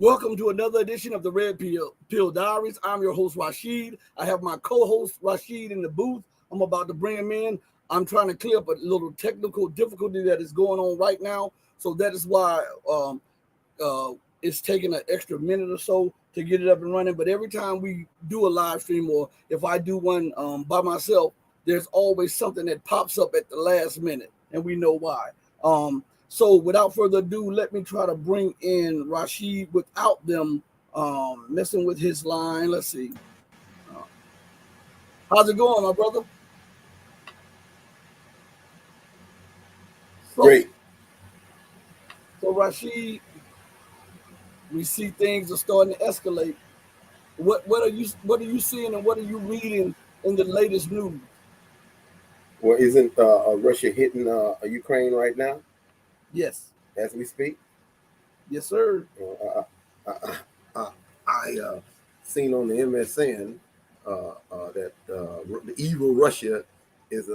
Welcome to another edition of the Red Pill Diaries. I'm your host, Rashid. I have my co-host, Rashid, in the booth. I'm about to bring him in. I'm trying to clear up a little technical difficulty that is going on right now. So that is why it's taking an extra minute or so to get it up and running. But every time we do a live stream, or if I do one by myself, there's always something that pops up at the last minute, and we know why. So without further ado, let me try to bring in Rashid without them messing with his line. Let's see. Uh, how's it going, my brother? So, Great. so Rashid, we see things are starting to escalate. What are you seeing and what are you reading in the latest news? Well, isn't Russia hitting Ukraine right now Yes, as we speak? yes, sir. I seen on the MSN that the evil Russia is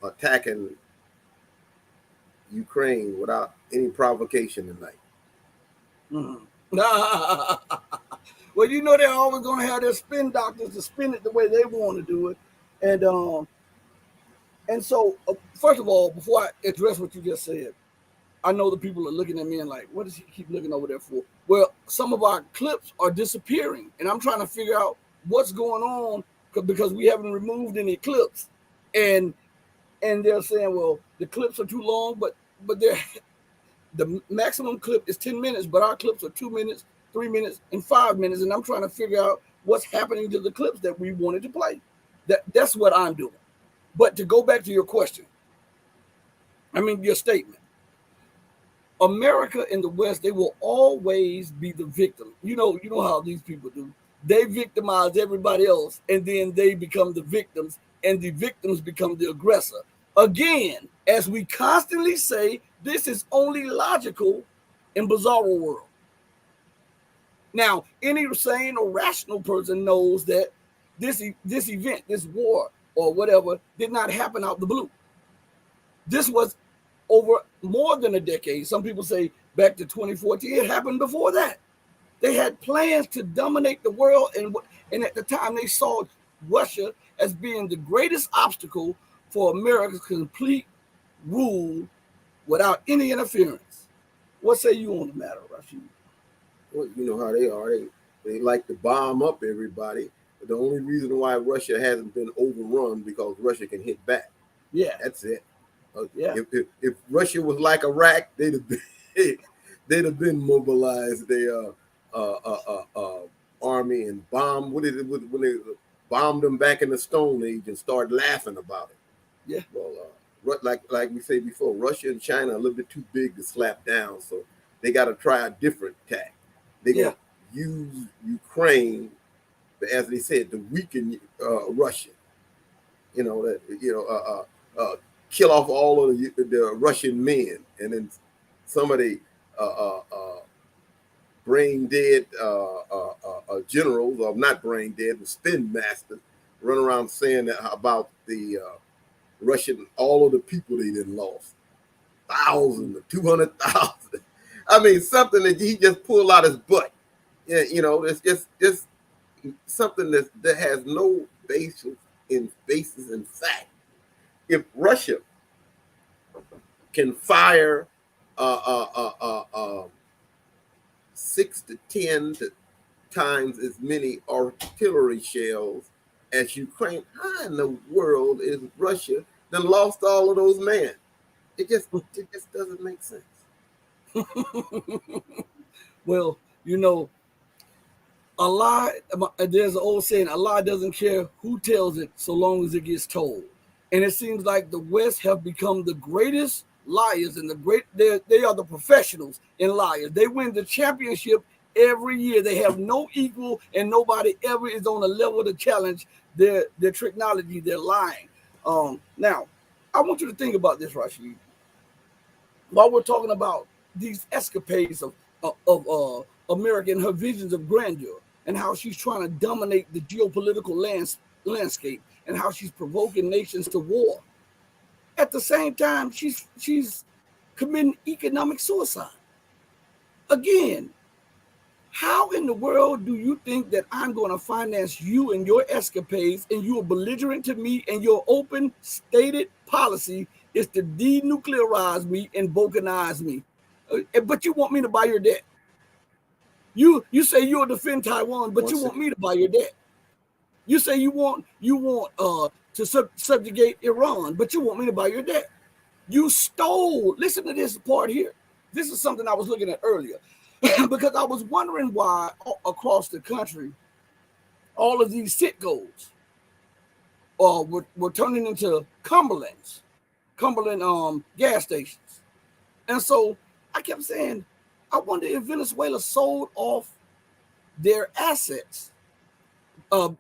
attacking Ukraine without any provocation tonight. Mhm. Well, they're always going to have their spin doctors to spin it the way they want to do it, and so first of all, before I address what you just said, I know the people are looking at me and like, what does he keep looking over there for? Well, some of our clips are disappearing, and I'm trying to figure out what's going on because we haven't removed any clips, and they're saying, well, the clips are too long, but they're the maximum clip is 10 minutes, but our clips are 2 minutes, 3 minutes, and 5 minutes, and I'm trying to figure out what's happening to the clips that we wanted to play. That's what I'm doing. But to go back to your question, your statement. America and the West, they will always be the victim. You know how these people do. They victimize everybody else, and then they become the victims, and the victims become the aggressor. Again, as we constantly say, this is only logical in bizarro world. Now, any sane or rational person knows that this event, this war or whatever, did not happen out the blue. This was over more than a decade. Some people say back to 2014. It happened before that. They had plans to dominate the world, and at the time they saw Russia as being the greatest obstacle for America's complete rule without any interference. What say you on the matter, Rashid? Well, you know how they are. They like to bomb up everybody. But the only reason why Russia hasn't been overrun because Russia can hit back. Yeah, That's it. yeah, If Russia was like Iraq, they'd have been mobilized their army and bombed. What is it when they bombed them back in the Stone Age and started laughing about it? yeah, Well, like we said before, Russia and China are a little bit too big to slap down, so they got to try a different tack. They're yeah, gonna use Ukraine, as they said, to weaken Russia. Kill off all of the Russian men, and then some of the brain dead generals, or not brain dead, but spin masters, run around saying that about the Russian, all of the people they didn't lost, thousands, 200,000. I mean, something that he just pulled out his butt. Yeah, it's just something that has no basis in fact. If Russia can fire uh, uh, uh, uh, 6 to 10 times as many artillery shells as Ukraine, how in the world is Russia then lost all of those men? It just doesn't make sense. Well, Allah, there's an old saying, Allah doesn't care who tells it so long as it gets told. And it seems like the West have become the greatest liars, and they are the professionals in liars. They win the championship every year. They have no equal, and nobody ever is on a level to challenge their technology, their lying. Now, I want you to think about this, Rashid. While we're talking about these escapades of America and her visions of grandeur, and how she's trying to dominate the geopolitical landscape, and how she's provoking nations to war. At the same time, she's committing economic suicide. Again, how in the world do you think that I'm going to finance you and your escapades, and you are belligerent to me, and your open stated policy is to denuclearize me and balkanize me? But you want me to buy your debt. You say you'll defend Taiwan, but you want me to buy your debt. You say you want to subjugate Iran, but you want me to buy your debt. You stole. Listen to this part here. This is something I was looking at earlier because I was wondering why across the country all of these Citgos were turning into Cumberland gas stations. And so I kept saying, I wonder if Venezuela sold off their assets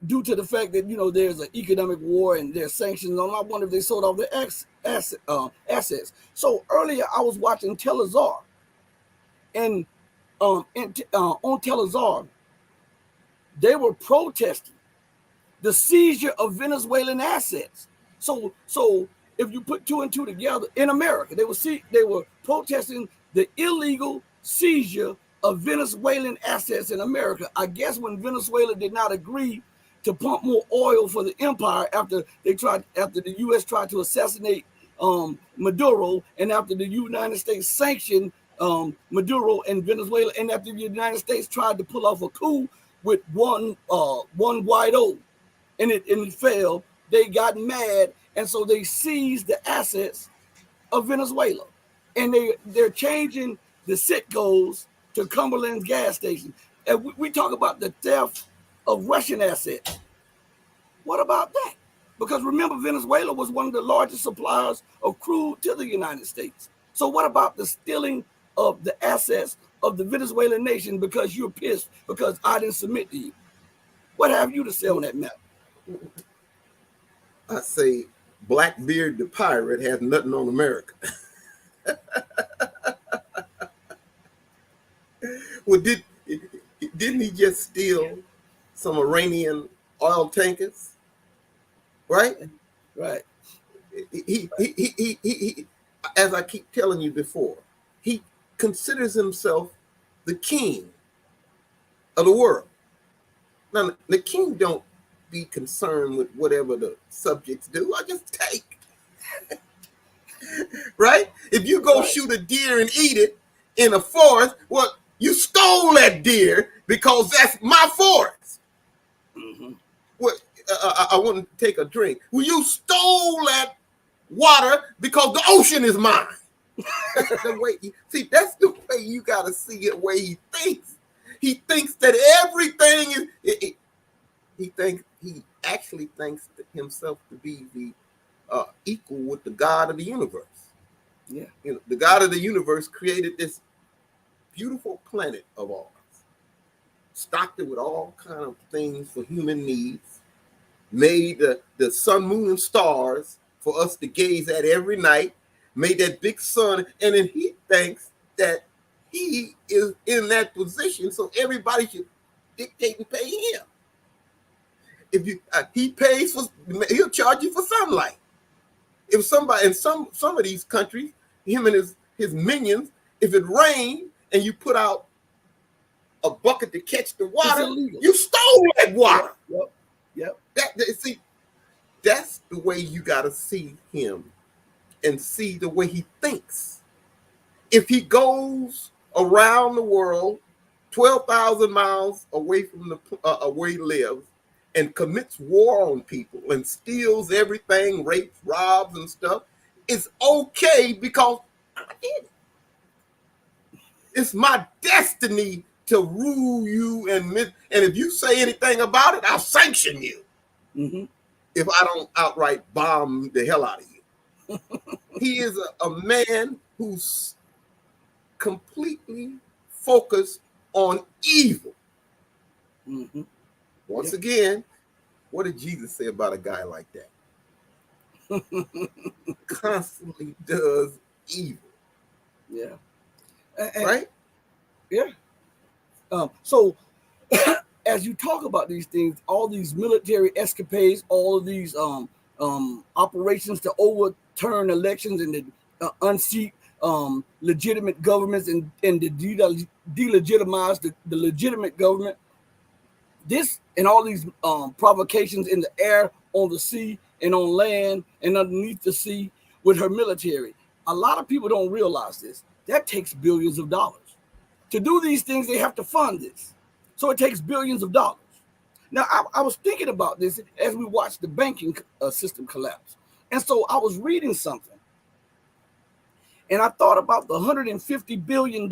due to the fact that, you know, there's an economic war and there's sanctions on. I wonder if they sold off their assets. So earlier I was watching Telazar, and on Telazar, they were protesting the seizure of Venezuelan assets. So if you put two and two together, in America, they were protesting the illegal seizure of Venezuelan assets in America. I guess when Venezuela did not agree to pump more oil for the empire after the U.S. tried to assassinate Maduro, and after the United States sanctioned Maduro and Venezuela, and after the United States tried to pull off a coup with one Guaido, and it failed, they got mad, and so they seized the assets of Venezuela, and they're changing the Citgos to Cumberland's gas station. And we talk about the theft of Russian assets. What about that? Because remember, Venezuela was one of the largest suppliers of crude to the United States. So what about the stealing of the assets of the Venezuelan nation because you're pissed because I didn't submit to you? What have you to say on that matter? I say Blackbeard the pirate has nothing on America. Well, didn't he just steal some Iranian oil tankers? Right? Right. He as I keep telling you before, he considers himself the king of the world. Now, the king don't be concerned with whatever the subjects do. I just take. Right? If you go shoot a deer and eat it in a forest, well, you stole that deer because that's my forest. Mm-hmm. Well, I want to take a drink. Well, you stole that water because the ocean is mine. That's the way. See, that's the way you got to see it. The way he thinks. He thinks that everything is. He actually thinks himself to be the equal with the God of the universe. Yeah. You know, the God of the universe created this beautiful planet of ours, stocked it with all kind of things for human needs, made the sun, moon, and stars for us to gaze at every night, made that big sun, and then he thinks that he is in that position, so everybody should dictate and pay him. If you he pays for, he'll charge you for sunlight. If somebody in some of these countries, him and his minions, if it rained and you put out a bucket to catch the water, you stole that water. Yep. See, that's the way you got to see him and see the way he thinks. If he goes around the world 12,000 miles away from where he lives and commits war on people and steals everything, rapes, robs, and stuff, it's okay because I did it. It's my destiny to rule you, and if you say anything about it, I'll sanction you. Mm-hmm. If I don't outright bomb the hell out of you. He is a man who's completely focused on evil. Mm-hmm. Once again, what did Jesus say about a guy like that? Constantly does evil. Yeah. Right? Yeah. So as you talk about these things, all these military escapades, all of these operations to overturn elections and to unseat legitimate governments and to delegitimize the legitimate government. This and all these provocations in the air, on the sea, and on land, and underneath the sea with her military. A lot of people don't realize this. That takes billions of dollars. To do these things, they have to fund this. So it takes billions of dollars. Now, I was thinking about this as we watched the banking system collapse. And so I was reading something. And I thought about the $150 billion,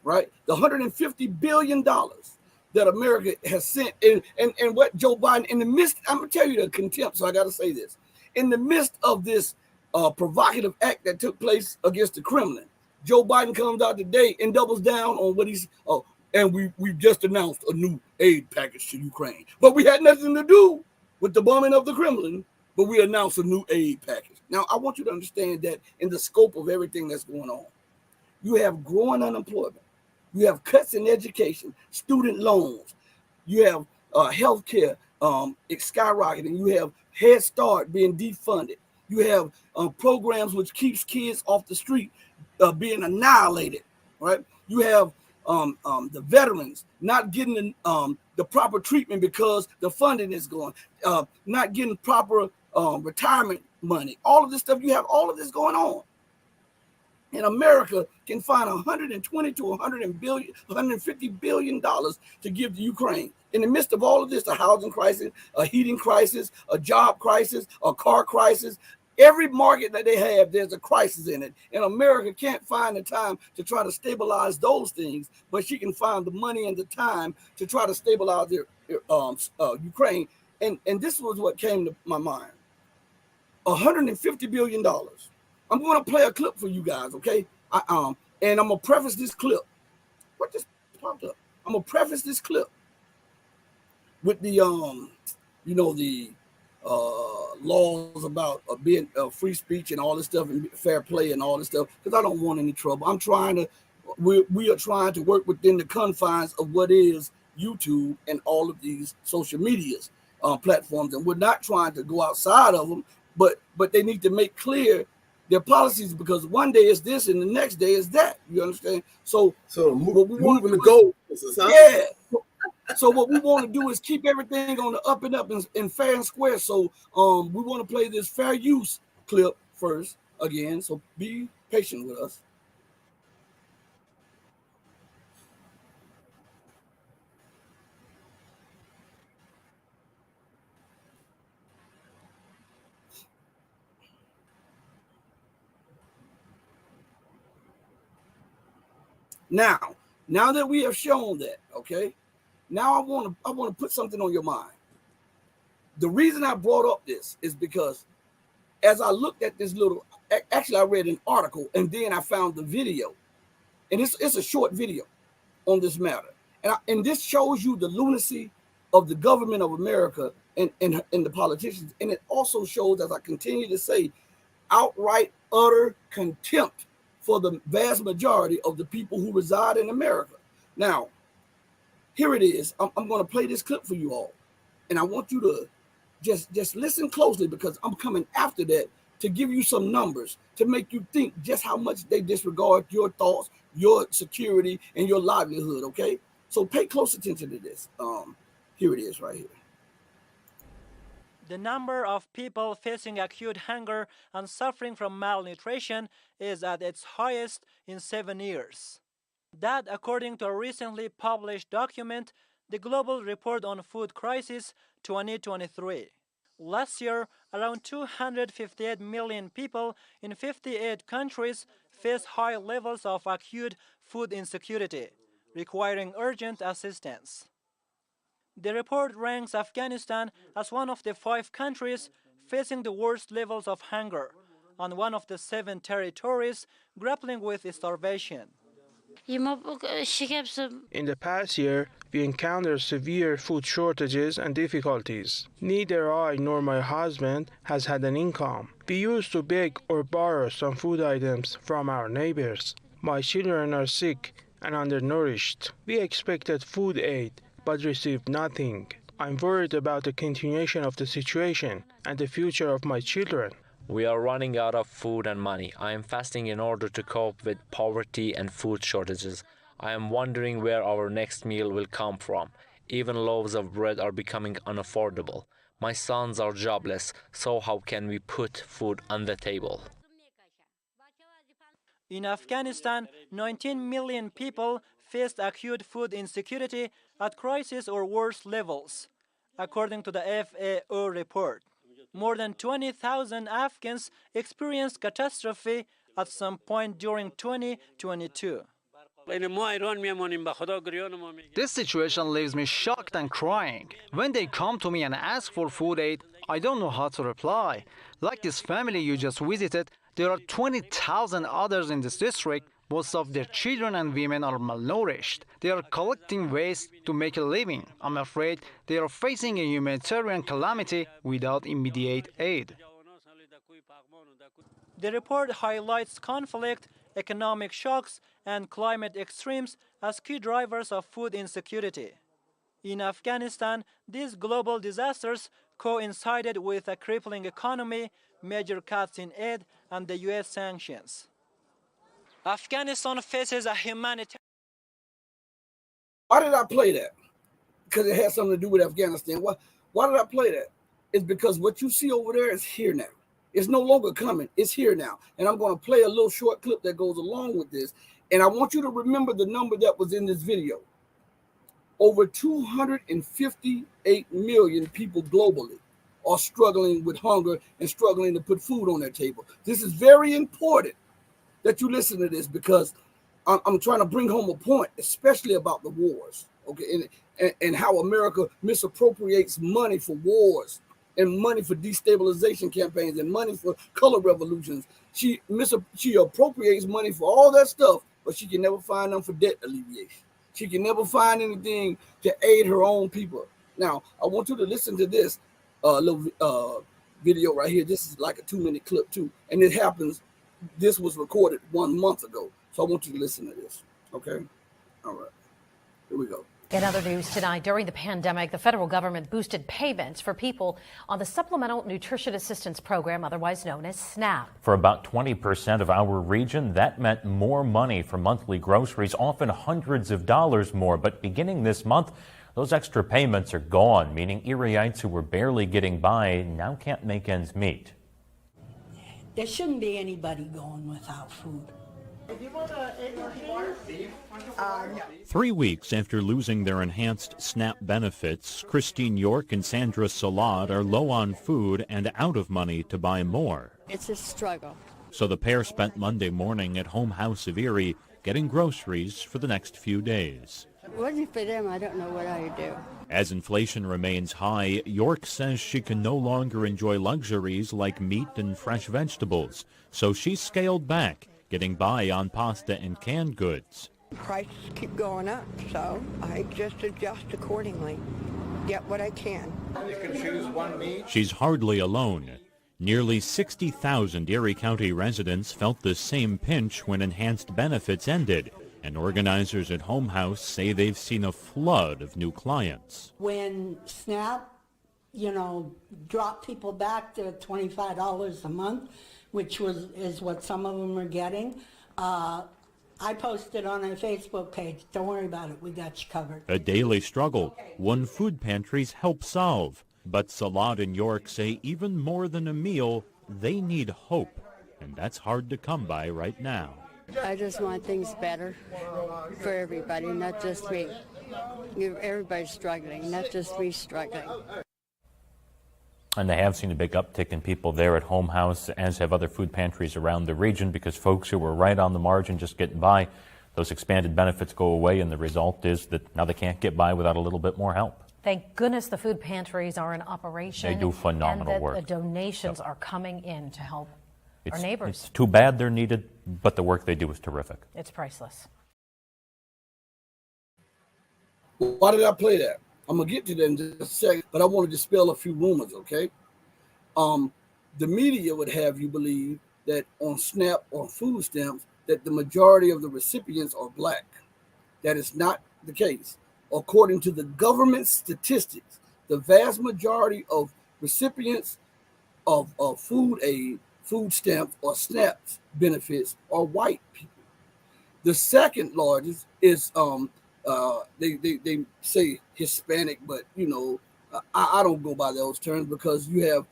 right? The $150 billion that America has sent. And what Joe Biden, in the midst, I'm going to tell you the contempt, so I got to say this. In the midst of this provocative act that took place against the Kremlin, Joe Biden comes out today and doubles down on what he's, and we just announced a new aid package to Ukraine. But we had nothing to do with the bombing of the Kremlin, but we announced a new aid package. Now, I want you to understand that in the scope of everything that's going on, you have growing unemployment, you have cuts in education, student loans, you have health care skyrocketing, you have Head Start being defunded, you have programs which keeps kids off the street being annihilated, right? You have the veterans not getting the proper treatment because the funding is gone, not getting proper retirement money. All of this stuff, you have all of this going on. And America can find $120 to $150 billion to give to Ukraine. In the midst of all of this, a housing crisis, a heating crisis, a job crisis, a car crisis, every market that they have, there's a crisis in it. And America can't find the time to try to stabilize those things, but she can find the money and the time to try to stabilize Ukraine. And this was what came to my mind. $150 billion. I'm going to play a clip for you guys, okay? And I'm going to preface this clip. What just popped up? I'm going to preface this clip with the, the laws about being free speech and all this stuff and fair play and all this stuff, because I don't want any trouble. We are trying to work within the confines of what is YouTube and all of these social medias platforms, and we're not trying to go outside of them, but they need to make clear their policies, because one day is this and the next day is that. You understand? So moving the goal. Yeah. So what we want to do is keep everything on the up and up and fair and square. So we want to play this fair use clip first again. So be patient with us. Now that we have shown that, okay, now I want to put something on your mind. The reason I brought up this is because as I looked at this actually I read an article and then I found the video, and it's a short video on this matter, and this shows you the lunacy of the government of America and the politicians, and it also shows, as I continue to say, outright utter contempt for the vast majority of the people who reside in America. Now, here it is. I'm going to play this clip for you all, and I want you to just listen closely, because I'm coming after that to give you some numbers to make you think just how much they disregard your thoughts, your security, and your livelihood, okay? So pay close attention to this. Here it is right here. The number of people facing acute hunger and suffering from malnutrition is at its highest in 7 years. That, according to a recently published document, the Global Report on Food Crisis 2023. Last year, around 258 million people in 58 countries faced high levels of acute food insecurity, requiring urgent assistance. The report ranks Afghanistan as one of the 5 countries facing the worst levels of hunger, and one of the 7 territories grappling with starvation. In the past year, we encountered severe food shortages and difficulties. Neither I nor my husband has had an income. We used to beg or borrow some food items from our neighbors. My children are sick and undernourished. We expected food aid, but received nothing. I'm worried about the continuation of the situation and the future of my children. We are running out of food and money. I am fasting in order to cope with poverty and food shortages. I am wondering where our next meal will come from. Even loaves of bread are becoming unaffordable. My sons are jobless, so how can we put food on the table? In Afghanistan, 19 million people faced acute food insecurity at crisis or worse levels, according to the FAO report. More than 20,000 Afghans experienced catastrophe at some point during 2022. This situation leaves me shocked and crying. When they come to me and ask for food aid, I don't know how to reply. Like this family you just visited, there are 20,000 others in this district. Most of their children and women are malnourished. They are collecting waste to make a living. I'm afraid they are facing a humanitarian calamity without immediate aid. The report highlights conflict, economic shocks, and climate extremes as key drivers of food insecurity. In Afghanistan, these global disasters coincided with a crippling economy, major cuts in aid, and the US sanctions. Afghanistan faces a humanitarian... Why did I play that? Because it had something to do with Afghanistan. Why did I play that? It's because what you see over there is here now. It's no longer coming. It's here now. And I'm going to play a little short clip that goes along with this. And I want you to remember the number that was in this video. Over 258 million people globally are struggling with hunger and struggling to put food on their table. This is very important that you listen to this, because I'm trying to bring home a point, especially about the wars, okay, and how America misappropriates money for wars and money for destabilization campaigns and money for color revolutions. She appropriates money for all that stuff, but she can never find them for debt alleviation. She can never find anything to aid her own people. Now, I want you to listen to this little video right here. This is like a 2-minute clip too, and it happens. This was recorded 1 month ago, so I want you to listen to this. Okay, all right, here we go. In other news tonight, during the pandemic, the federal government boosted payments for people on the Supplemental Nutrition Assistance Program, otherwise known as SNAP. For about 20% of our region, that meant more money for monthly groceries, often hundreds of dollars more. But beginning this month, those extra payments are gone, meaning Erieyites who were barely getting by now can't make ends meet. There shouldn't be anybody going without food. 3 weeks after losing their enhanced SNAP benefits, Christine York and Sandra Salad are low on food and out of money to buy more. It's a struggle. So the pair spent Monday morning at Home House of Erie getting groceries for the next few days. If it wasn't for them, I don't know what I would do. As inflation remains high, York says she can no longer enjoy luxuries like meat and fresh vegetables, so she's scaled back, getting by on pasta and canned goods. Prices keep going up, so I just adjust accordingly. Get what I can. You can choose one meat. She's hardly alone. Nearly 60,000 Erie County residents felt the same pinch when enhanced benefits ended, and organizers at Home House say they've seen a flood of new clients. When SNAP, dropped people back to $25 a month, which is what some of them are getting, I posted on our Facebook page, don't worry about it, we got you covered. A daily struggle, one food pantries help solve. But Salad and York say even more than a meal, they need hope, and that's hard to come by right now. I just want things better for everybody, not just me. Everybody's struggling, not just me struggling. And they have seen a big uptick in people there at Home House, as have other food pantries around the region, because folks who were right on the margin just getting by, those expanded benefits go away, and the result is that now they can't get by without a little bit more help. Thank goodness the food pantries are in operation. They do phenomenal and that work. The donations are coming in to help our neighbors. It's too bad they're needed, but the work they do is terrific. It's priceless. Why did I play that? I'm going to get to that in just a second, but I want to dispel a few rumors, okay? The media would have you believe that on SNAP or food stamps, that the majority of the recipients are black. That is not the case. According to the government statistics, the vast majority of recipients of food aid food stamps or SNAPs benefits are white people. The second largest is they say Hispanic, but I don't go by those terms because you have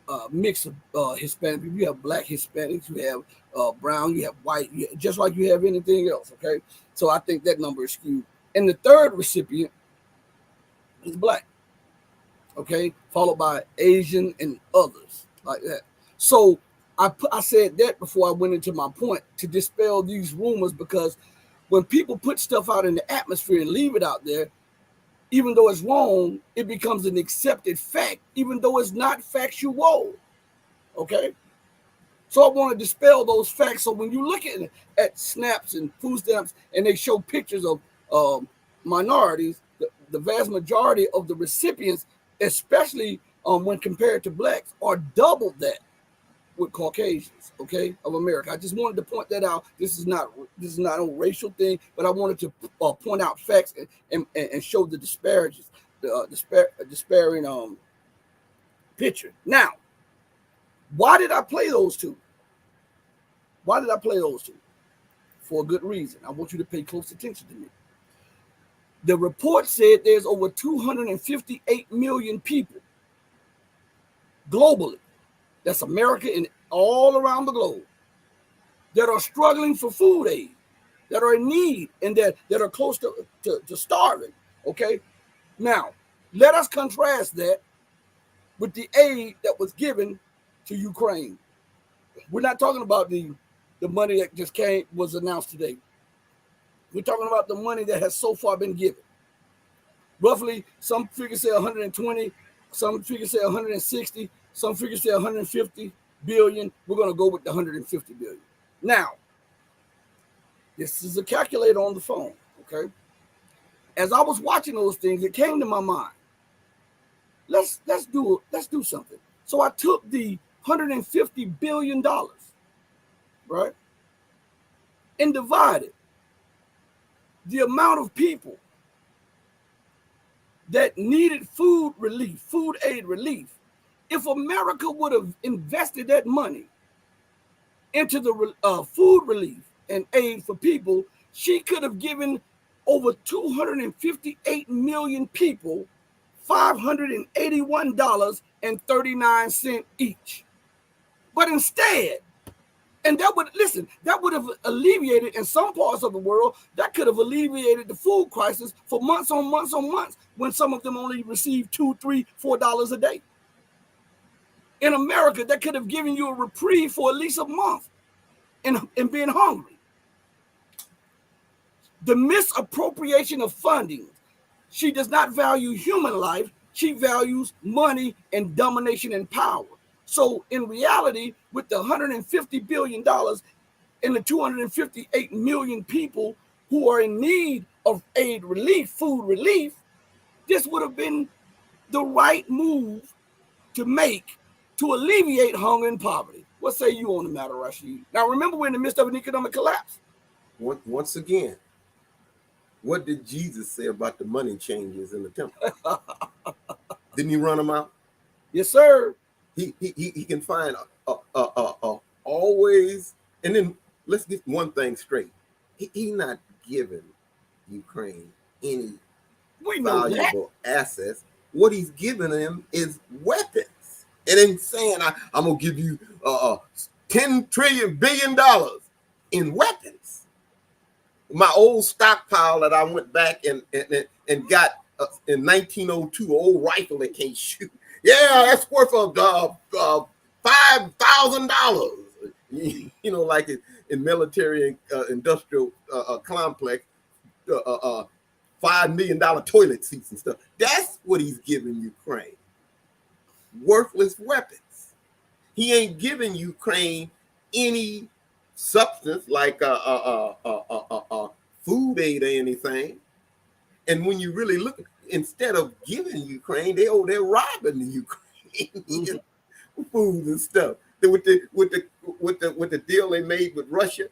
a mix of Hispanic people. You have black Hispanics, you have brown, you have white, just like you have anything else. Okay, so I think that number is skewed. And the third recipient is black. Okay, followed by Asian and others like that. So I said that before I went into my point to dispel these rumors, because when people put stuff out in the atmosphere and leave it out there, even though it's wrong, it becomes an accepted fact, even though it's not factual. Okay? So I want to dispel those facts. So when you look at SNAPs and food stamps and they show pictures of minorities, the vast majority of the recipients, especially when compared to blacks, are double that with Caucasians, okay, of America. I just wanted to point that out. This is not a racial thing, but I wanted to point out facts and show the disparities, despairing picture. Now, why did I play those two? Why did I play those two? For a good reason. I want you to pay close attention to me. The report said there's over 258 million people globally. That's America and all around the globe that are struggling for food aid, that are in need, and that are close to starving. Okay. Now, let us contrast that with the aid that was given to Ukraine. We're not talking about the money that just was announced today. We're talking about the money that has so far been given. Roughly, some figures say 120, some figures say 160, some figures say 150 billion. We're going to go with the 150 billion. Now, this is a calculator on the phone, okay? As I was watching those things, it came to my mind. Let's do something. So I took the $150 billion, right, and divided the amount of people that needed food relief, food aid relief. If America would have invested that money into the food relief and aid for people, she could have given over 258 million people $581.39 each. But instead, and that would have alleviated, in some parts of the world, that could have alleviated the food crisis for months on months on months, when some of them only received $2, $3, $4 a day. In America, that could have given you a reprieve for at least a month in being hungry. The misappropriation of funding. She does not value human life. She values money and domination and power. So in reality, with the $150 billion and the 258 million people who are in need of aid relief, food relief, this would have been the right move to make to alleviate hunger and poverty. What say you on the matter, Rashid? Now, remember, we're in the midst of an economic collapse. Once again, what did Jesus say about the money changers in the temple? Didn't he run them out? Yes, sir. He can find always. And then let's get one thing straight. He not giving Ukraine any valuable assets. What he's giving them is weapons. And then saying, I'm going to give you $10 billion in weapons. My old stockpile that I went back and got in 1902, old rifle that can't shoot. Yeah, that's worth $5,000. You know, like in military industrial complex, $5 million toilet seats and stuff. That's what he's giving Ukraine. Worthless weapons. He ain't giving Ukraine any substance like food aid or anything. And when you really look, instead of giving Ukraine, they're robbing the Ukraine food and stuff. With the deal they made with Russia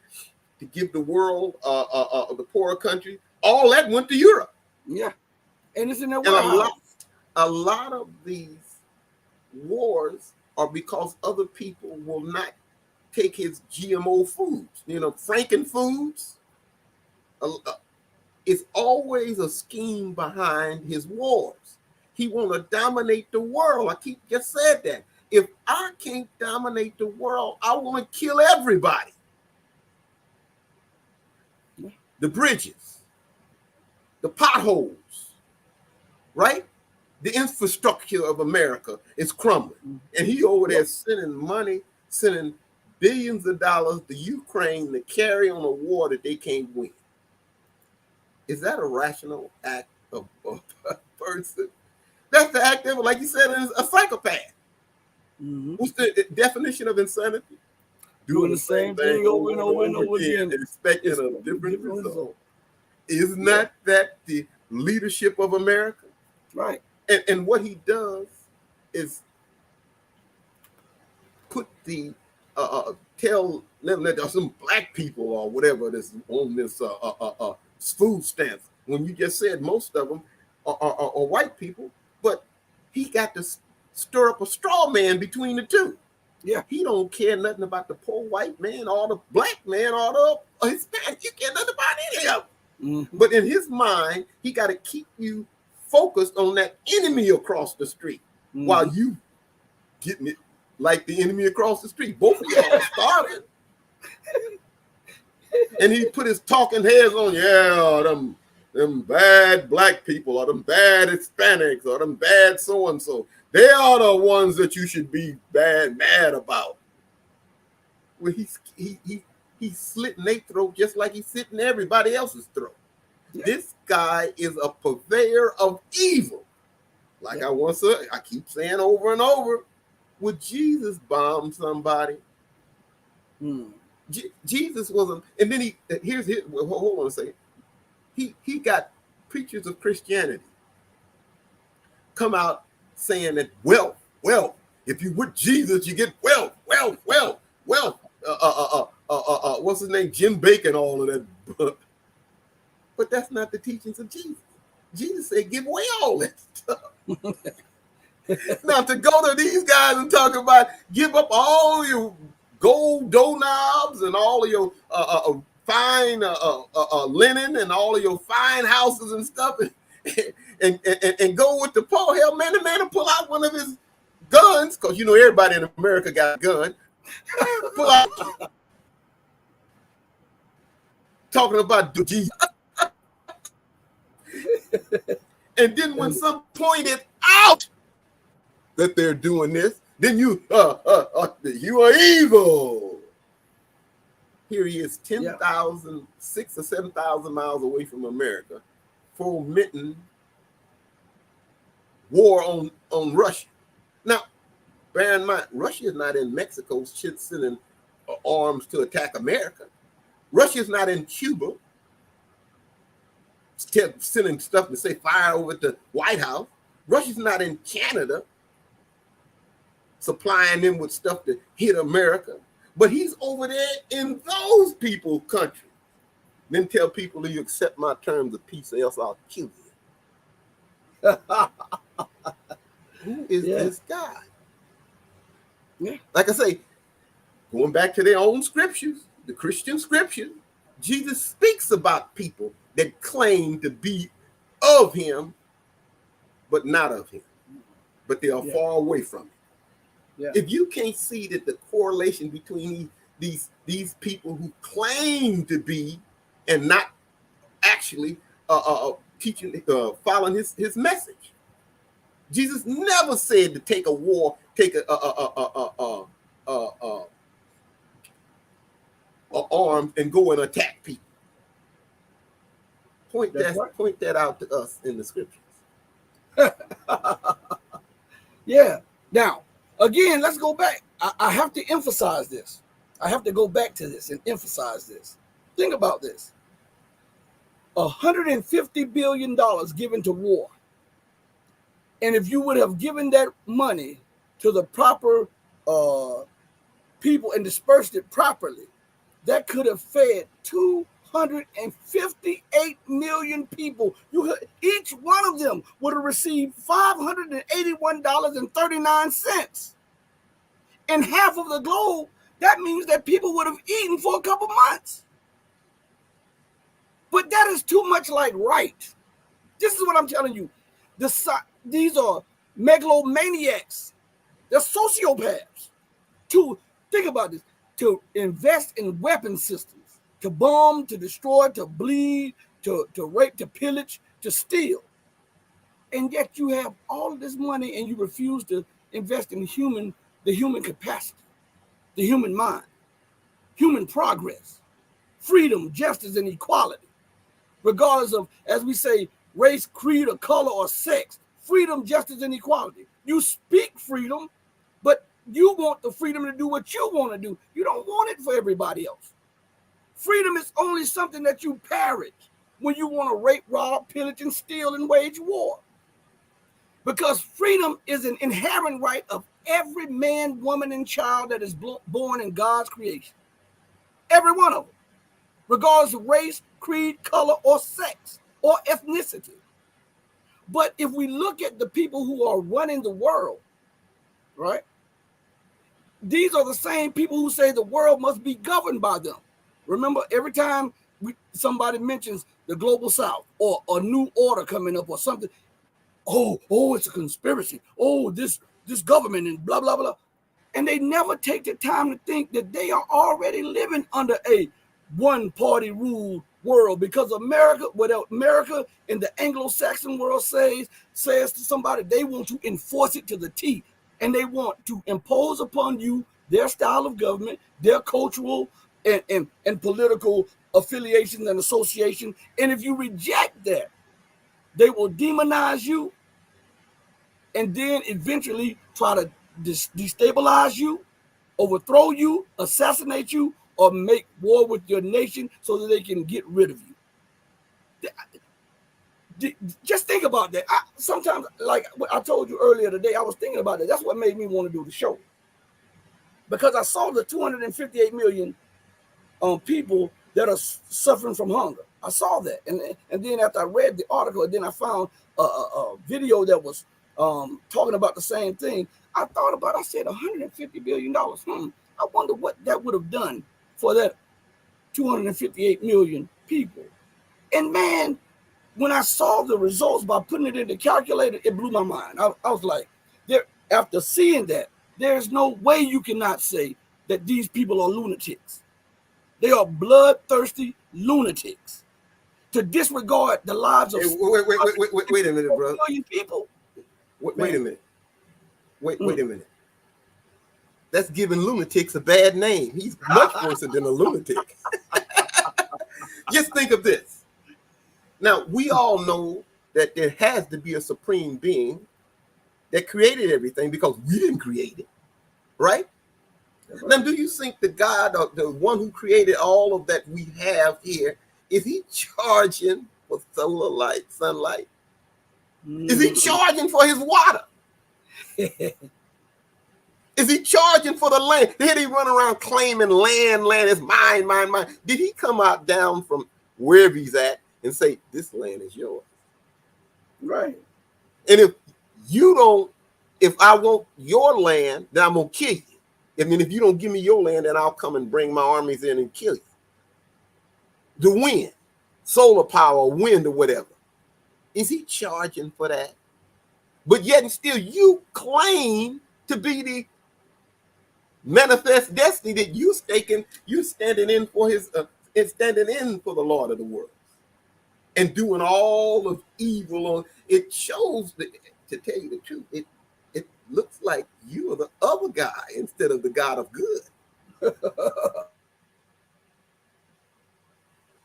to give the world the poorer country, all that went to Europe. Yeah, and it's in their warehouse. A lot of these wars or because other people will not take his GMO foods, Franken foods. It's always a scheme behind his wars. He want to dominate the world. I just said that. If I can't dominate the world, I want to kill everybody. The bridges, the potholes, right? The infrastructure of America is crumbling. And he over there sending money, sending billions of dollars to Ukraine to carry on a war that they can't win. Is that a rational act of a person? That's the act of, like you said, is a psychopath. Mm-hmm. What's the definition of insanity? Doing the same thing over and over and over again, expecting a different result. Isn't that the leadership of America? Right. And what he does is put tell them that there's some black people or whatever that's on this food stamps. When you just said most of them are white people, but he got to stir up a straw man between the two. Yeah, he don't care nothing about the poor white man or the black man or the Hispanic. You care nothing about any of them. Mm-hmm. But in his mind, he got to keep you focused on that enemy across the street while you getting it like the enemy across the street. Both of y'all started. And he put his talking heads on, them bad black people or them bad Hispanics or them bad so-and-so. They are the ones that you should be mad about. Well, he's slitting their throat just like he's slitting everybody else's throat. Yeah. This guy is a purveyor of evil. Like I keep saying over and over, would Jesus bomb somebody? Jesus wasn't, and then hold on a second. He got preachers of Christianity come out saying that wealth. If you with Jesus, you get wealth. What's his name? Jim Bacon, all of that. But that's not the teachings of Jesus. Jesus said, give away all that stuff. Now to go to these guys and talk about give up all your gold doorknobs and all of your fine linen and all of your fine houses and stuff, and go with the poor. Hell, man, the man will pull out one of his guns, because everybody in America got a gun. Pull out, talking about Jesus. And then when some pointed out that they're doing this, then you are evil. Here he is, 6,000 or 7,000 miles away from America, fomenting war on Russia. Now, bear in mind, Russia is not in Mexico sending arms to attack America. Russia is not in Cuba sending stuff to say fire over at the White House. Russia's not in Canada supplying them with stuff to hit America. But he's over there in those people's country. Then tell people, you accept my terms of peace, or else I'll kill you. Who is this guy? Yeah. Like I say, going back to their own scriptures, the Christian scriptures, Jesus speaks about people that claim to be of him, but not of him. But they are far away from him. Yeah. If you can't see that the correlation between these people who claim to be and not actually teaching, following his message. Jesus never said to take a war, take arm and go and attack people. Point that out to us in the scriptures. Yeah. Now, again, let's go back. I have to emphasize this. I have to go back to this and emphasize this. Think about this. $150 billion given to war. And if you would have given that money to the proper people and dispersed it properly, that could have fed 258 million people. Each one of them would have received $581.39. in half of the globe, that means that people would have eaten for a couple months. But that is too much like right. This is what I'm telling you. These are megalomaniacs. They're sociopaths. To think about this, to invest in weapon systems, to bomb, to destroy, to bleed, to rape, to pillage, to steal. And yet you have all of this money and you refuse to invest in the human capacity, the human mind, human progress, freedom, justice, and equality. Regardless of, as we say, race, creed, or color, or sex, freedom, justice, and equality. You speak freedom, but you want the freedom to do what you want to do. You don't want it for everybody else. Freedom is only something that you parrot when you want to rape, rob, pillage, and steal and wage war. Because freedom is an inherent right of every man, woman, and child that is born in God's creation. Every one of them. Regardless of race, creed, color, or sex, or ethnicity. But if we look at the people who are running the world, right? These are the same people who say the world must be governed by them. Remember, every time somebody mentions the global south or a new order coming up or something, oh, it's a conspiracy. Oh, this government and blah, blah, blah. And they never take the time to think that they are already living under a one-party rule world, because America, what America in the Anglo-Saxon world says to somebody, they want to enforce it to the T, and they want to impose upon you their style of government, their cultural and political affiliations and association. And if you reject that, they will demonize you and then eventually try to destabilize you, overthrow you, assassinate you, or make war with your nation so that they can get rid of you. Just think about that. Sometimes, like I told you earlier today, I was thinking about that. That's what made me want to do the show. Because I saw the 258 million people that are suffering from hunger. I saw that. And then after I read the article, and then I found a video that was talking about the same thing. I said $150 billion. I wonder what that would have done for that 258 million people. And man, when I saw the results by putting it in the calculator, it blew my mind. I was like, after seeing that, there's no way you cannot say that these people are lunatics. They are bloodthirsty lunatics. To disregard the lives of wait a minute, bro. Million people. Wait a minute. Wait a minute. That's giving lunatics a bad name. He's much worse than a lunatic. Just think of this. Now, we all know that there has to be a supreme being that created everything, because we didn't create it, right? Now, do you think the God, or the one who created all of that we have here, is he charging for solar light, sunlight? Is he charging for his water? Is he charging for the land? Did he run around claiming land is mine, mine, mine? Did he come out down from wherever he's at and say, this land is yours? Right. And if I want your land, then I'm going to kill you. And then if you don't give me your land, then I'll come and bring my armies in and kill you. The wind, solar power, wind, or whatever. Is he charging for that? But yet and still you claim to be the manifest destiny that you standing in for standing in for the Lord of the world and doing all of evil. It shows that, to tell you the truth, it looks like you are the other guy instead of the God of good.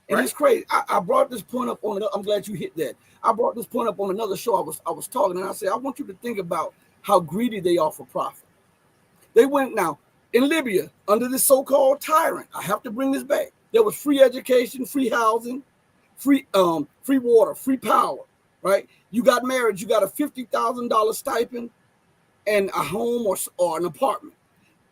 And it's crazy. I brought this point up on. I'm glad you hit that. I brought this point up on another show. I was talking, and I said, I want you to think about how greedy they are for profit. They went now in Libya under this so-called tyrant. I have to bring this back. There was free education, free housing, free water, free power. Right? You got married, you got a $50,000 stipend and a home or an apartment.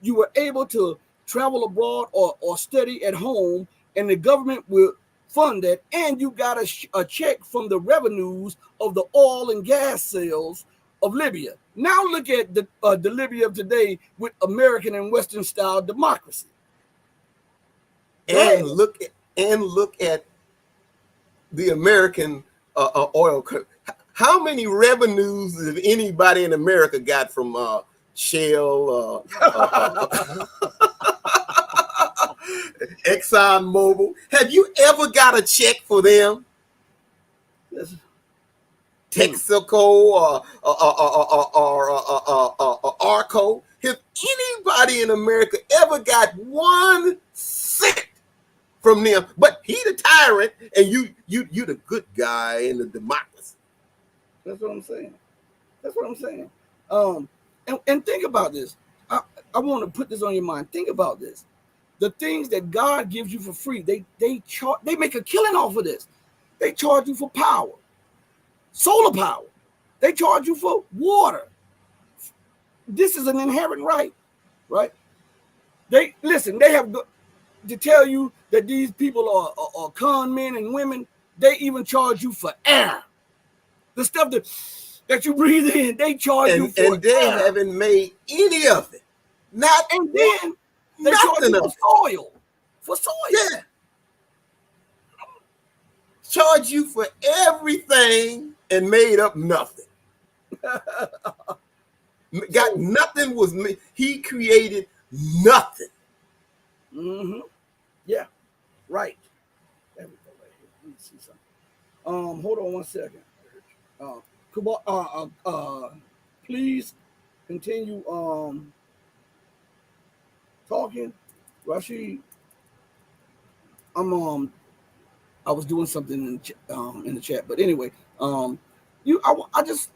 You were able to travel abroad or study at home, and the government will fund that. And you got a check from the revenues of the oil and gas sales of Libya. Now look at the Libya of today with American and Western style democracy. And look at the American oil. How many revenues have anybody in America got from Shell, Exxon Mobil? Have you ever got a check for them? Yes. Texaco or Arco? Has anybody in America ever got 1 cent from them? But he the tyrant, and you the good guy in the democracy. That's what I'm saying. That's what I'm saying. And think about this. I want to put this on your mind. Think about this. The things that God gives you for free, they make a killing off of this. They charge you for power, solar power. They charge you for water. This is an inherent right, right? They have to tell you that these people are con men and women. They even charge you for air. The stuff that you breathe in, they charge you for and they air. Haven't made any of it. Not and then they charge you for soil. For soil. Yeah. Charge you for everything and made up nothing. Got nothing was made. He created nothing. Mm-hmm. Yeah. Right. There we go. Right here. Let me see something. Hold on 1 second. Please continue talking, Rashid. I was doing something in the chat, but anyway, I just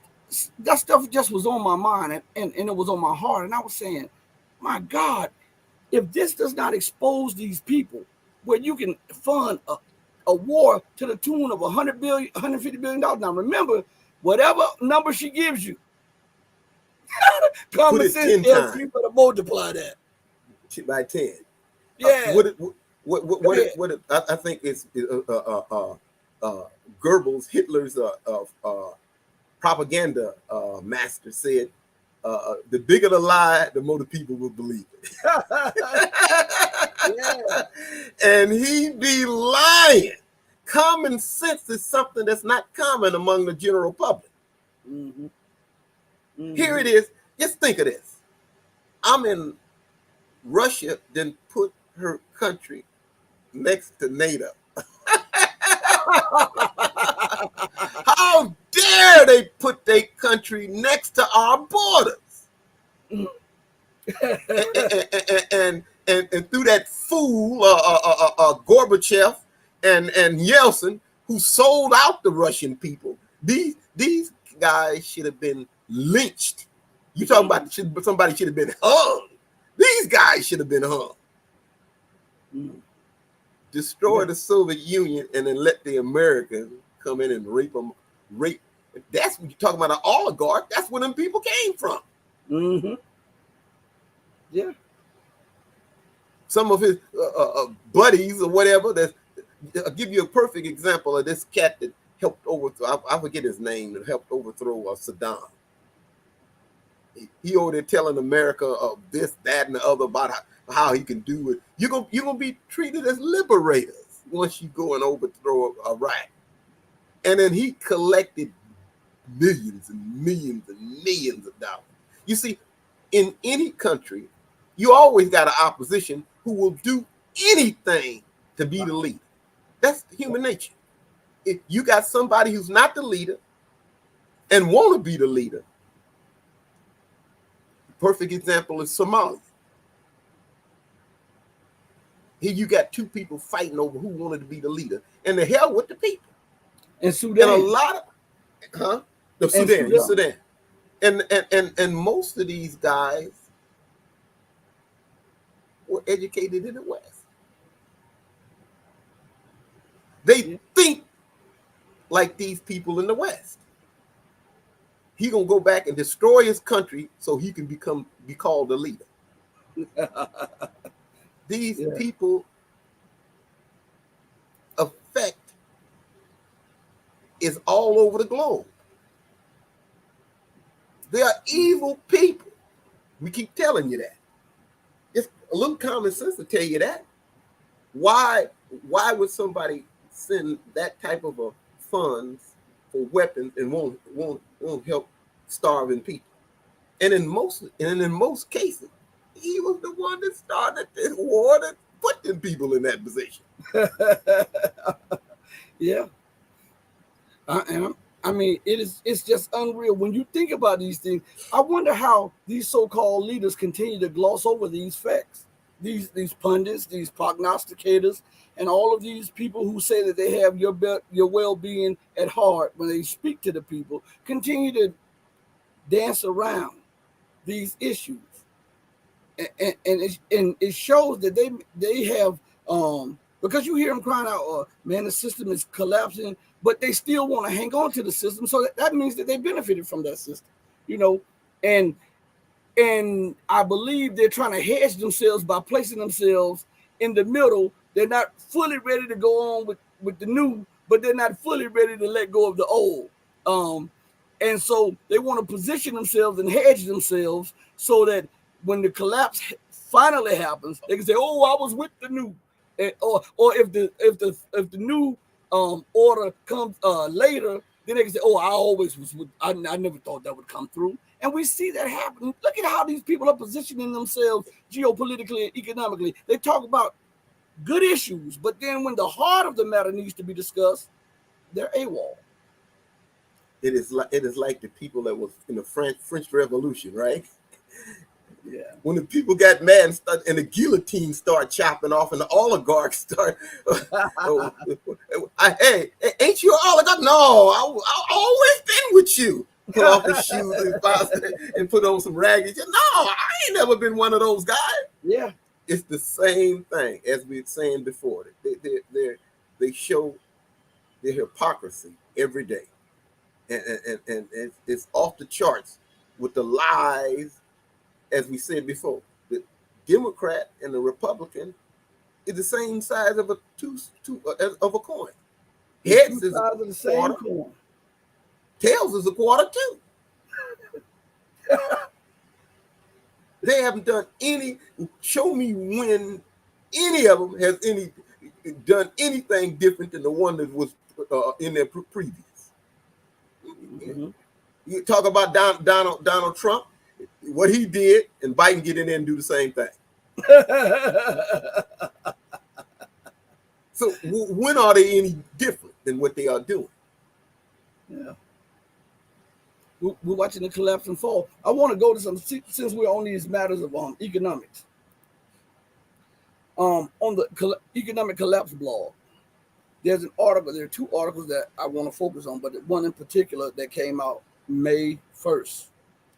that stuff just was on my mind and it was on my heart, and I was saying, my God, if this does not expose these people, where you can fund a war to the tune of $100 billion, $150 billion. Now remember, whatever number she gives you, common sense tells you better multiply that by 10. Yeah. What I think it's Goebbels, Hitler's propaganda master, said, the bigger the lie, the more the people will believe it. Yeah. And he be lying. Common sense is something that's not common among the general public. Mm-hmm. Mm-hmm. Here it is. Just think of this. I'm in Russia, then put her country next to NATO. How dare they put their country next to our borders? And through that fool Gorbachev and Yeltsin, who sold out the Russian people, these guys should have been lynched. You talking about somebody should have been hung? These guys should have been hung. Destroy the Soviet Union and then let the Americans come in and rape them. That's what you're talking about, an oligarch. That's where them people came from. Mm-hmm. Yeah. Some of his buddies or whatever. I'll give you a perfect example of this cat that helped overthrow. I forget his name. That helped overthrow Saddam. He over there telling America of this, that, and the other about how he can do it. You're gonna be treated as liberators once you go and overthrow Iraq. And then he collected millions and millions and millions of dollars. You see, in any country, you always got an opposition who will do anything to be the leader. That's human nature. If you got somebody who's not the leader and want to be the leader, perfect example is Somalia. Here you got two people fighting over who wanted to be the leader, and the hell with the people. And Sudan. And a lot of Sudan. And most of these guys were educated in the West. They think like these people in the West. He gonna go back and destroy his country so he can be called a leader. These people effect is all over the globe. They are evil people. We keep telling you that. It's a little common sense to tell you that. Why would somebody send that type of a funds for weapons and won't help starving people? And in most cases, he was the one that started this war that put them people in that position. Yeah. I mean, it's just unreal. When you think about these things, I wonder how these so-called leaders continue to gloss over these facts. These pundits, these prognosticators, and all of these people who say that they have your well-being at heart when they speak to the people, continue to dance around these issues. And it shows that they have because you hear them crying out, man, the system is collapsing, but they still want to hang on to the system. So that means that they benefited from that system, you know, and I believe they're trying to hedge themselves by placing themselves in the middle. They're not fully ready to go on with the new, but they're not fully ready to let go of the old. And so they want to position themselves and hedge themselves so that when the collapse finally happens, they can say, "Oh, I was with the new," or if the new order comes later, then they can say, "Oh, I always was with. I never thought that would come through." And we see that happen. Look at how these people are positioning themselves geopolitically and economically. They talk about good issues, but then when the heart of the matter needs to be discussed, they're AWOL. It is like the people that was in the French Revolution, right? Yeah. When the people got mad and the guillotine start chopping off and the oligarchs start, hey, ain't you an oligarch? No, I always been with you. Put off his shoes and put on some ragged. No, I ain't never been one of those guys. Yeah. It's the same thing as we were saying before. They show their hypocrisy every day. And it's off the charts with the lies. As we said before, the Democrat and the Republican is the same size of a coin. Heads is a quarter. Coin. Tails is a quarter too. They haven't done any. Show me when any of them has done anything different than the one that was in their previous. Mm-hmm. You talk about Donald Trump. What he did, and Biden get in there and do the same thing. So when are they any different than what they are doing? Yeah. We're watching the collapse and fall. I want to go to some, since we're on these matters of economics. On the economic collapse blog, there's an article. There are two articles that I want to focus on, but one in particular that came out May 1st.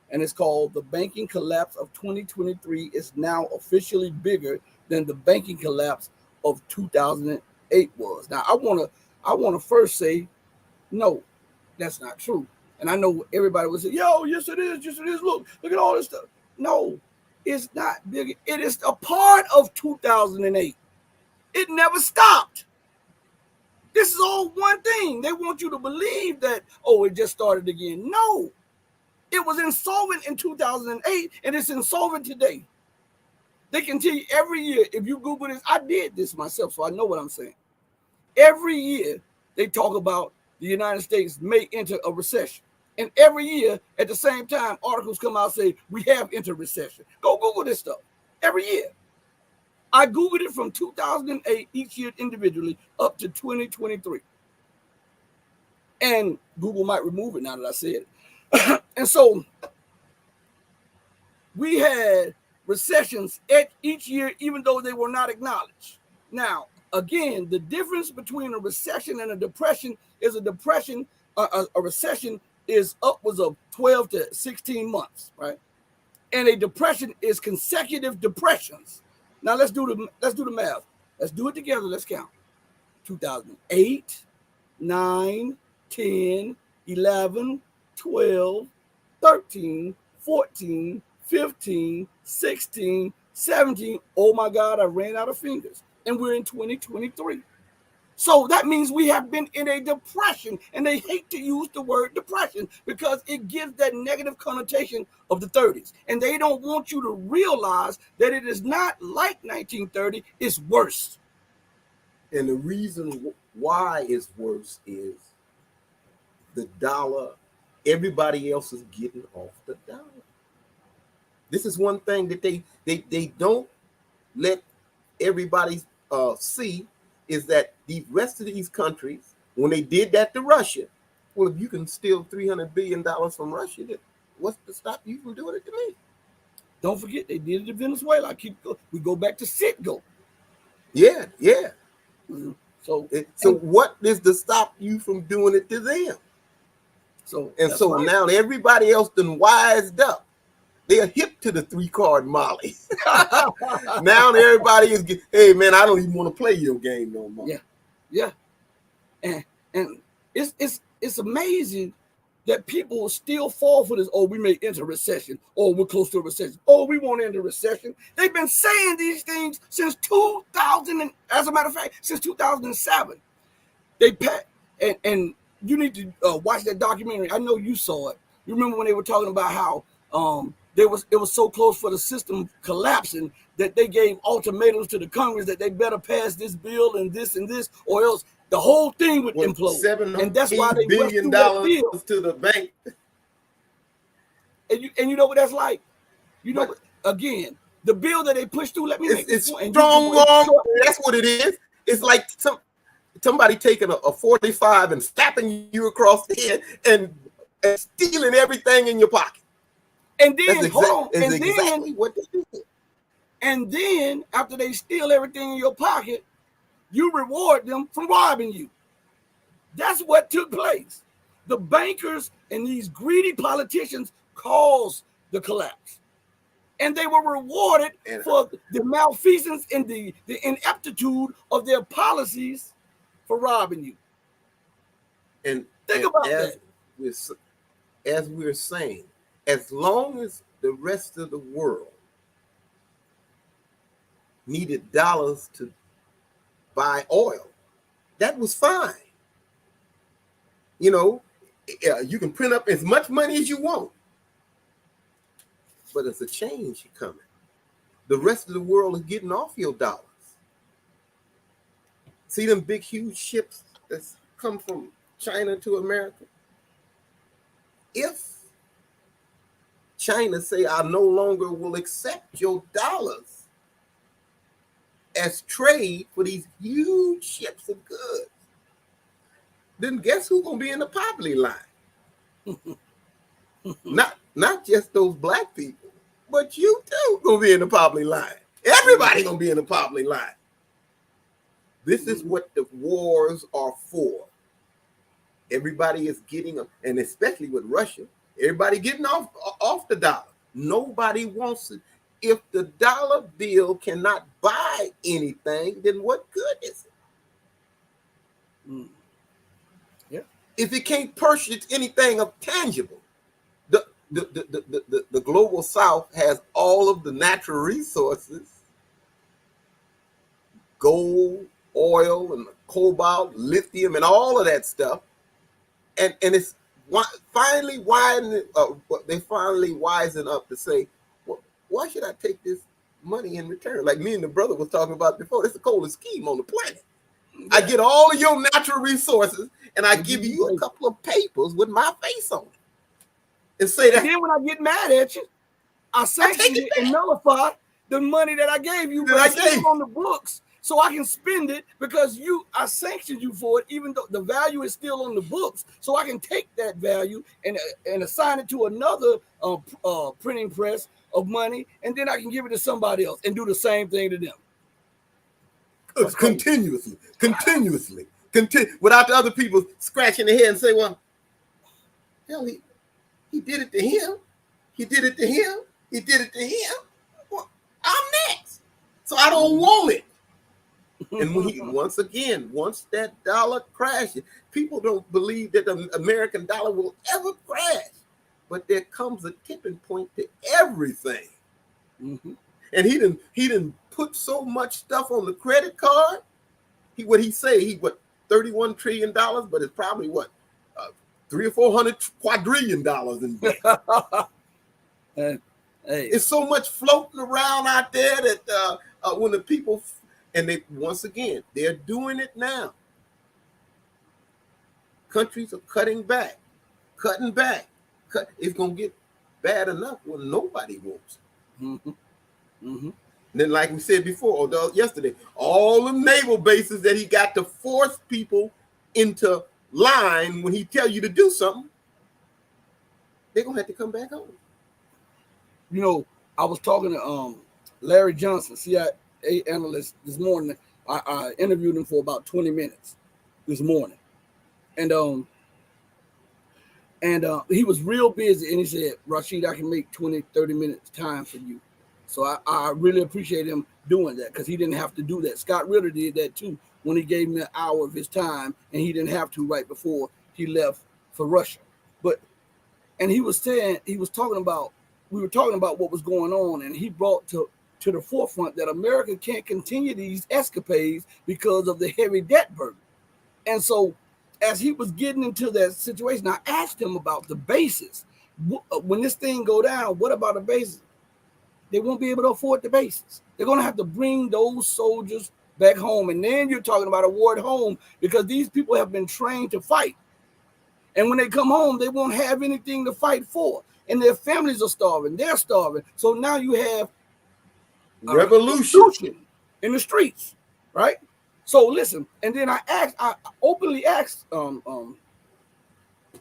And it's called "The Banking Collapse of 2023 is Now Officially Bigger Than the Banking Collapse of 2008 Was." Now, I want to first say, no, that's not true. And I know everybody would say, "Yo, yes it is, yes it is. Look at all this stuff." No, it's not bigger. It is a part of 2008. It never stopped. This is all one thing. They want you to believe that, oh, it just started again. No. It was insolvent in 2008, and it's insolvent today. They can tell you every year, if you Google this, I did this myself, so I know what I'm saying. Every year, they talk about the United States may enter a recession. And every year, at the same time, articles come out saying, we have entered recession. Go Google this stuff. Every year. I Googled it from 2008, each year individually, up to 2023. And Google might remove it now that I said it. And so we had recessions each year, even though they were not acknowledged. Now, again, the difference between a recession and a depression is a recession is upwards of 12 to 16 months, right? And a depression is consecutive depressions. Now let's do the math. Let's do it together. Let's count. 2008, 9, 10, 11, 12, 13, 14, 15, 16, 17. Oh my God, I ran out of fingers. And we're in 2023. So that means we have been in a depression, and they hate to use the word depression because it gives that negative connotation of the 30s. And they don't want you to realize that it is not like 1930, it's worse. And the reason why it's worse is the dollar, everybody else is getting off the dollar. This is one thing that they don't let everybody see, is that the rest of these countries, when they did that to Russia, well, if you can steal $300 billion from Russia, what's to stop you from doing it to me? Don't forget, they did it to Venezuela. We go back to Citgo. Yeah. Mm-hmm. So what is to stop you from doing it to them? So right. Now everybody else done wised up. They are hip to the 3-card Molly. Now everybody is, hey man, I don't even want to play your game no more. Yeah. And it's amazing that people still fall for this. Oh, we may enter recession. Oh, we're close to a recession. Oh, we won't enter recession. They've been saying these things since 2000, and as a matter of fact, since 2007. And you need to watch that documentary. I know you saw it. You remember when they were talking about how it was so close for the system collapsing that they gave ultimatums to the Congress that they better pass this bill and this, or else the whole thing would implode. And that's why they rushed through that bill to the bank. And you know what that's like? You know, again, the bill that they pushed through, let me make it's strong arm. That's what it is. It's like somebody taking a 45 and slapping you across the head and stealing everything in your pocket. And then exactly what they do. And then after they steal everything in your pocket, you reward them for robbing you. That's what took place. The bankers and these greedy politicians caused the collapse. And they were rewarded for the malfeasance and the ineptitude of their policies for robbing you. And think about that. As we're saying, as long as the rest of the world needed dollars to buy oil, that was fine. You know, you can print up as much money as you want, but it's a change coming. The rest of the world is getting off your dollars. See them big, huge ships that's come from China to America? If China say, I no longer will accept your dollars as trade for these huge ships of goods, then guess who's gonna be in the poverty line? not just those black people, but you too gonna be in the poverty line. Everybody gonna be in the poverty line. This is what the wars are for. Everybody is getting, and especially with Russia, everybody getting off the dollar. Nobody wants it. If the dollar bill cannot buy anything, then what good is it? Yeah. If it can't purchase anything of tangible, the global South has all of the natural resources, gold, oil, and cobalt, lithium, and all of that stuff, and it's finally they finally wisen up to say, well, why should I take this money in return? Like me and the brother was talking about before, it's the coldest scheme on the planet. Yeah. I get all of your natural resources and I give you a couple of papers with my face on it. And say that. And then when I get mad at you, I sanction you and nullify the money that I gave you, but I gave on the books so I can spend it because I sanctioned you for it, even though the value is still on the books. So I can take that value and assign it to another printing press of money, and then I can give it to somebody else and do the same thing to them. Continuously, without the other people scratching their head and say, well, hell, he did it to him. He did it to him. He did it to him. Well, I'm next. So I don't want it. And once that dollar crashes, people don't believe that the American dollar will ever crash. But there comes a tipping point to everything. Mm-hmm. And he didn't put so much stuff on the credit card. He $31 trillion, but it's probably what, 300 or 400 quadrillion dollars in debt. Hey. It's so much floating around out there that when the people, and they, once again, they're doing it now. Countries are cutting back. It's going to get bad enough when nobody wants it. Mm-hmm. Mm-hmm. And then, like we said before, or yesterday, all the naval bases that he got to force people into line when he tell you to do something, they're going to have to come back home. You know, I was talking to Larry Johnson, CIA analyst, this morning. I interviewed him for about 20 minutes this morning. And he was real busy, and he said, Rashid, I can make 20, 30 minutes time for you. So I really appreciate him doing that, because he didn't have to do that. Scott Ritter did that too when he gave me an hour of his time, and he didn't have to right before he left for Russia. And he was saying, we were talking about what was going on, and he brought to the forefront that America can't continue these escapades because of the heavy debt burden. And so as he was getting into that situation, I asked him about the bases. When this thing go down, what about the bases? They won't be able to afford the bases. They're going to have to bring those soldiers back home. And then you're talking about a war at home, because these people have been trained to fight. And when they come home, they won't have anything to fight for. And their families are starving. They're starving. So now you have revolution in the streets, right? So listen, and then I openly asked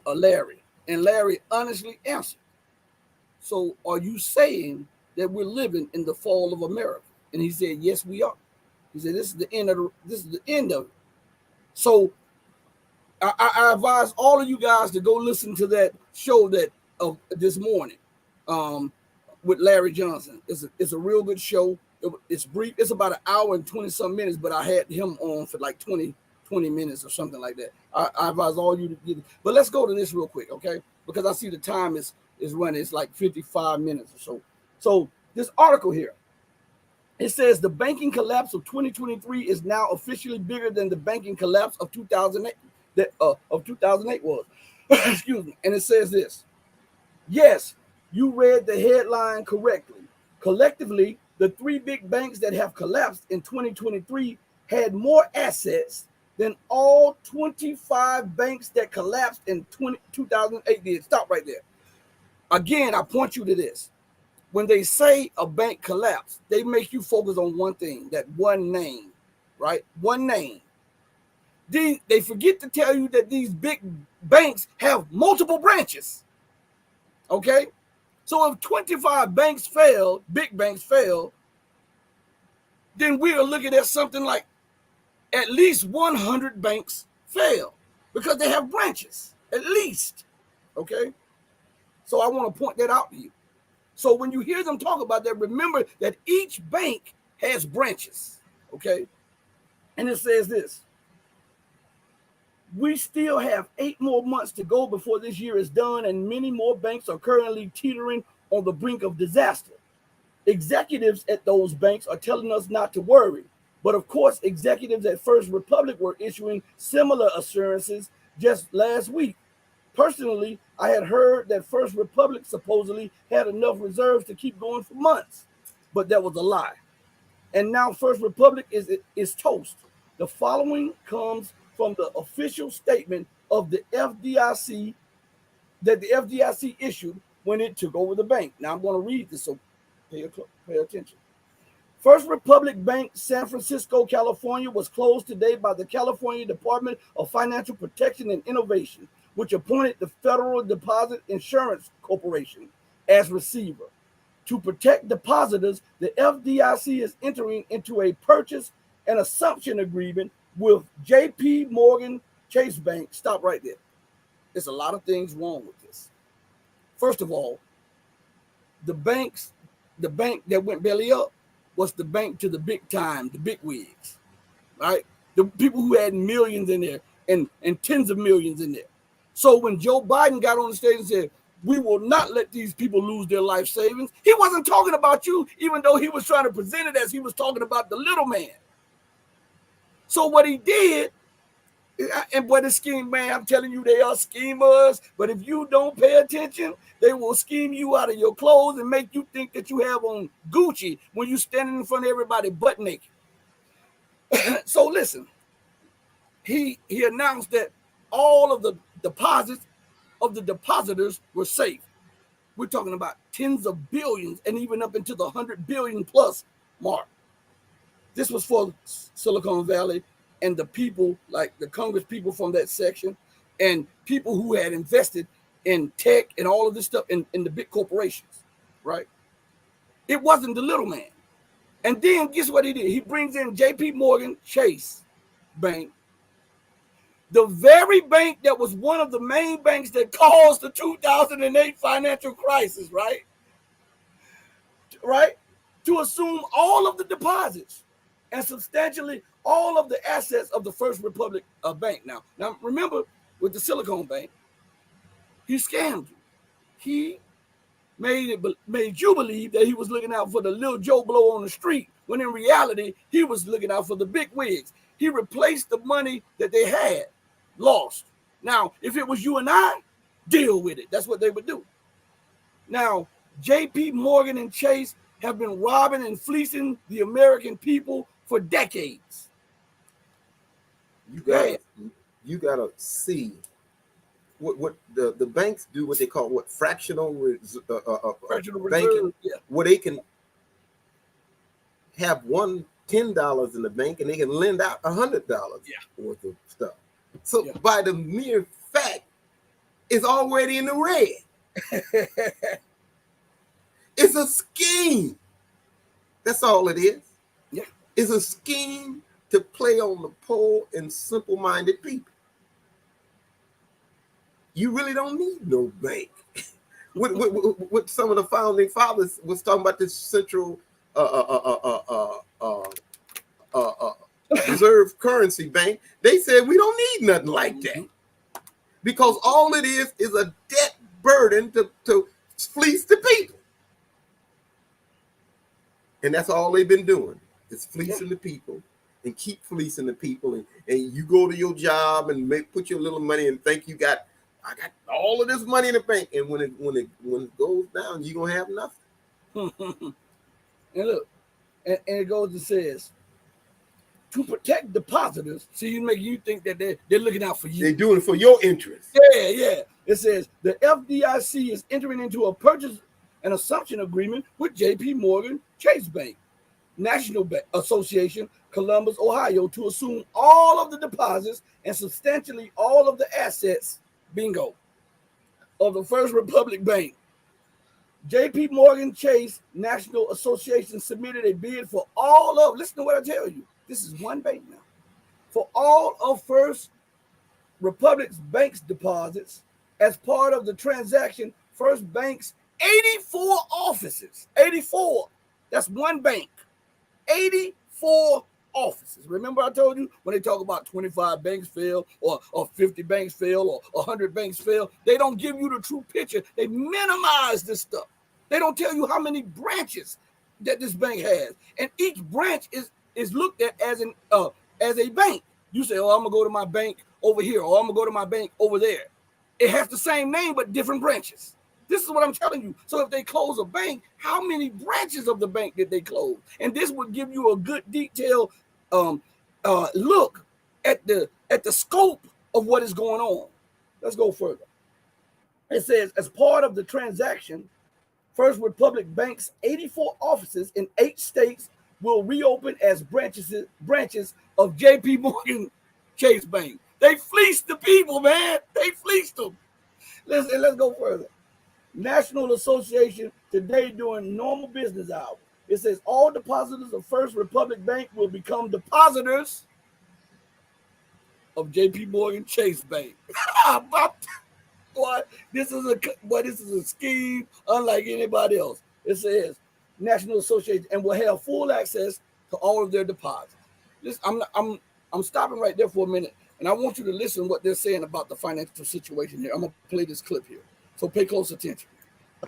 Larry, and Larry honestly answered. So are you saying that we're living in the fall of America? And he said, yes, we are. He said, this is the end of it. So I advise all of you guys to go listen to that show that this morning with Larry Johnson. It's a real good show. It's brief. It's about an hour and 20-some minutes, but I had him on for like 20 minutes or something like that. I advise all you to get it. But let's go to this real quick, okay? Because I see the time is running. It's like 55 minutes or so. So this article here, it says the banking collapse of 2023 is now officially bigger than the banking collapse of 2008. Of 2008 was. Excuse me. And it says this. Yes, you read the headline correctly. Collectively, the three big banks that have collapsed in 2023 had more assets than all 25 banks that collapsed in 2008 did. Stop right there. Again, I point you to this. When they say a bank collapsed, they make you focus on one thing, that one name, right? One name. They forget to tell you that these big banks have multiple branches. Okay? So if 25 banks fail, big banks fail, then we are looking at something like at least 100 banks fail because they have branches, at least. Okay? So I want to point that out to you. So when you hear them talk about that, remember that each bank has branches. Okay? And it says this. We still have 8 more months to go before this year is done, and many more banks are currently teetering on the brink of disaster. Executives at those banks are telling us not to worry. But of course, executives at First Republic were issuing similar assurances just last week. Personally, I had heard that First Republic supposedly had enough reserves to keep going for months, but that was a lie. And now First Republic is toast. The following comes from the official statement of the FDIC that the FDIC issued when it took over the bank. Now I'm going to read this, so pay attention. First Republic Bank, San Francisco, California, was closed today by the California Department of Financial Protection and Innovation, which appointed the Federal Deposit Insurance Corporation as receiver. To protect depositors, the FDIC is entering into a purchase and assumption agreement with JP Morgan Chase Bank. Stop right there. There's a lot of things wrong with this. First of all, the bank that went belly up was the bank to the big time, the big wigs, right? The people who had millions in there and tens of millions in there. So when Joe Biden got on the stage and said, we will not let these people lose their life savings, he wasn't talking about you, even though he was trying to present it as he was talking about the little man. So what he did, And boy, the scheme, man, I'm telling you, they are schemers. But if you don't pay attention, they will scheme you out of your clothes and make you think that you have on Gucci when you're standing in front of everybody butt naked. So listen, he announced that all of the deposits of the depositors were safe. We're talking about tens of billions and even up into the 100 billion plus mark. This was for Silicon Valley and the people, like the Congress people from that section, and people who had invested in tech and all of this stuff in the big corporations, right? It wasn't the little man. And then guess what he did? He brings in JP Morgan Chase Bank, the very bank that was one of the main banks that caused the 2008 financial crisis, right? Right? To assume all of the deposits and substantially all of the assets of the First Republic Bank. Now remember, with the Silicon Bank, he scammed you. He made you believe that he was looking out for the little Joe Blow on the street, when in reality, he was looking out for the big wigs. He replaced the money that they had lost. Now, if it was you and I, deal with it. That's what they would do. Now, JP Morgan and Chase have been robbing and fleecing the American people for decades. You gotta see what the banks do, what they call fractional fractional banking, reserve, yeah. where they can have $10 in the bank and they can lend out $100 worth of stuff. So by the mere fact, it's already in the red. It's a scheme. That's all it is. Yeah, it's a scheme to play on the poor and simple-minded people. You really don't need no bank. What some of the founding fathers was talking about, this central reserve currency bank. They said we don't need nothing like that, because all it is a debt burden to fleece the people. And that's all they've been doing, is fleecing the people. And keep fleecing the people, and you go to your job and put your little money and think I got all of this money in the bank, and when it goes down, you're gonna have nothing. And look, and it goes and says, to protect depositors, so you think that they're looking out for you. They're doing it for your interest. Yeah. It says the FDIC is entering into a purchase and assumption agreement with JP Morgan Chase Bank, National Bank Association, Columbus, Ohio, to assume all of the deposits and substantially all of the assets, bingo, of the First Republic Bank. JP Morgan Chase National Association submitted a bid for all of, listen to what I tell you, this is one bank now, for all of First Republic's bank's deposits. As part of the transaction, First Bank's 84 offices, 84, that's one bank, 84 offices. Remember I told you when they talk about 25 banks fail or 50 banks fail or 100 banks fail, they don't give you the true picture. They minimize this stuff. They don't tell you how many branches that this bank has. And each branch is looked at as a bank. You say, oh, I'm gonna go to my bank over here, or I'm gonna go to my bank over there. It has the same name, but different branches. This is what I'm telling you. So if they close a bank, how many branches of the bank did they close? And this would give you a good detailed look at the scope of what is going on. Let's go further. It says, as part of the transaction, First Republic Bank's 84 offices in 8 states will reopen as branches of JP Morgan Chase Bank. They fleeced the people, man. They fleeced them. Let's go further. National Association today during normal business hours. It says all depositors of First Republic Bank will become depositors of JP Morgan Chase Bank. Boy, this is a scheme unlike anybody else. It says National Association and will have full access to all of their deposits. Listen, I'm stopping right there for a minute, and I want you to listen to what they're saying about the financial situation here. I'm gonna play this clip here, so pay close attention.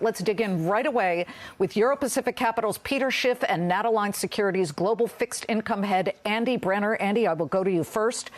Let's dig in right away with Euro Pacific Capital's Peter Schiff and Nataline Securities Global Fixed Income Head Andy Brenner. Andy, I will go to you first.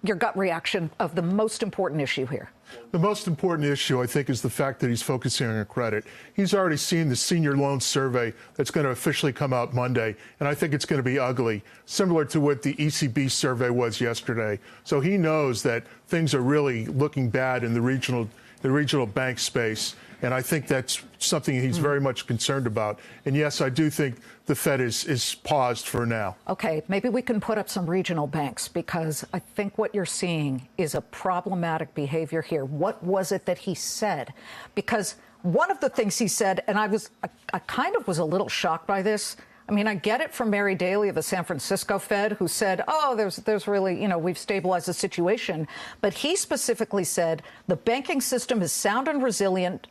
your gut reaction of the most important issue here? The most important issue, I think, is the fact that he's focusing on credit. He's already seen the senior loan survey that's going to officially come out Monday, and I think it's going to be ugly, similar to what the ECB survey was yesterday. So he knows that things are really looking bad in the regional bank space, and I think that's something he's very much concerned about. And yes, I do think the Fed is paused for now. Okay, maybe we can put up some regional banks, because I think what you're seeing is a problematic behavior here. What was it that he said? Because one of the things he said, and I kind of was a little shocked by this. I mean, I get it from Mary Daly of the San Francisco Fed, who said, oh, there's really, we've stabilized the situation. But he specifically said the banking system is sound and resilient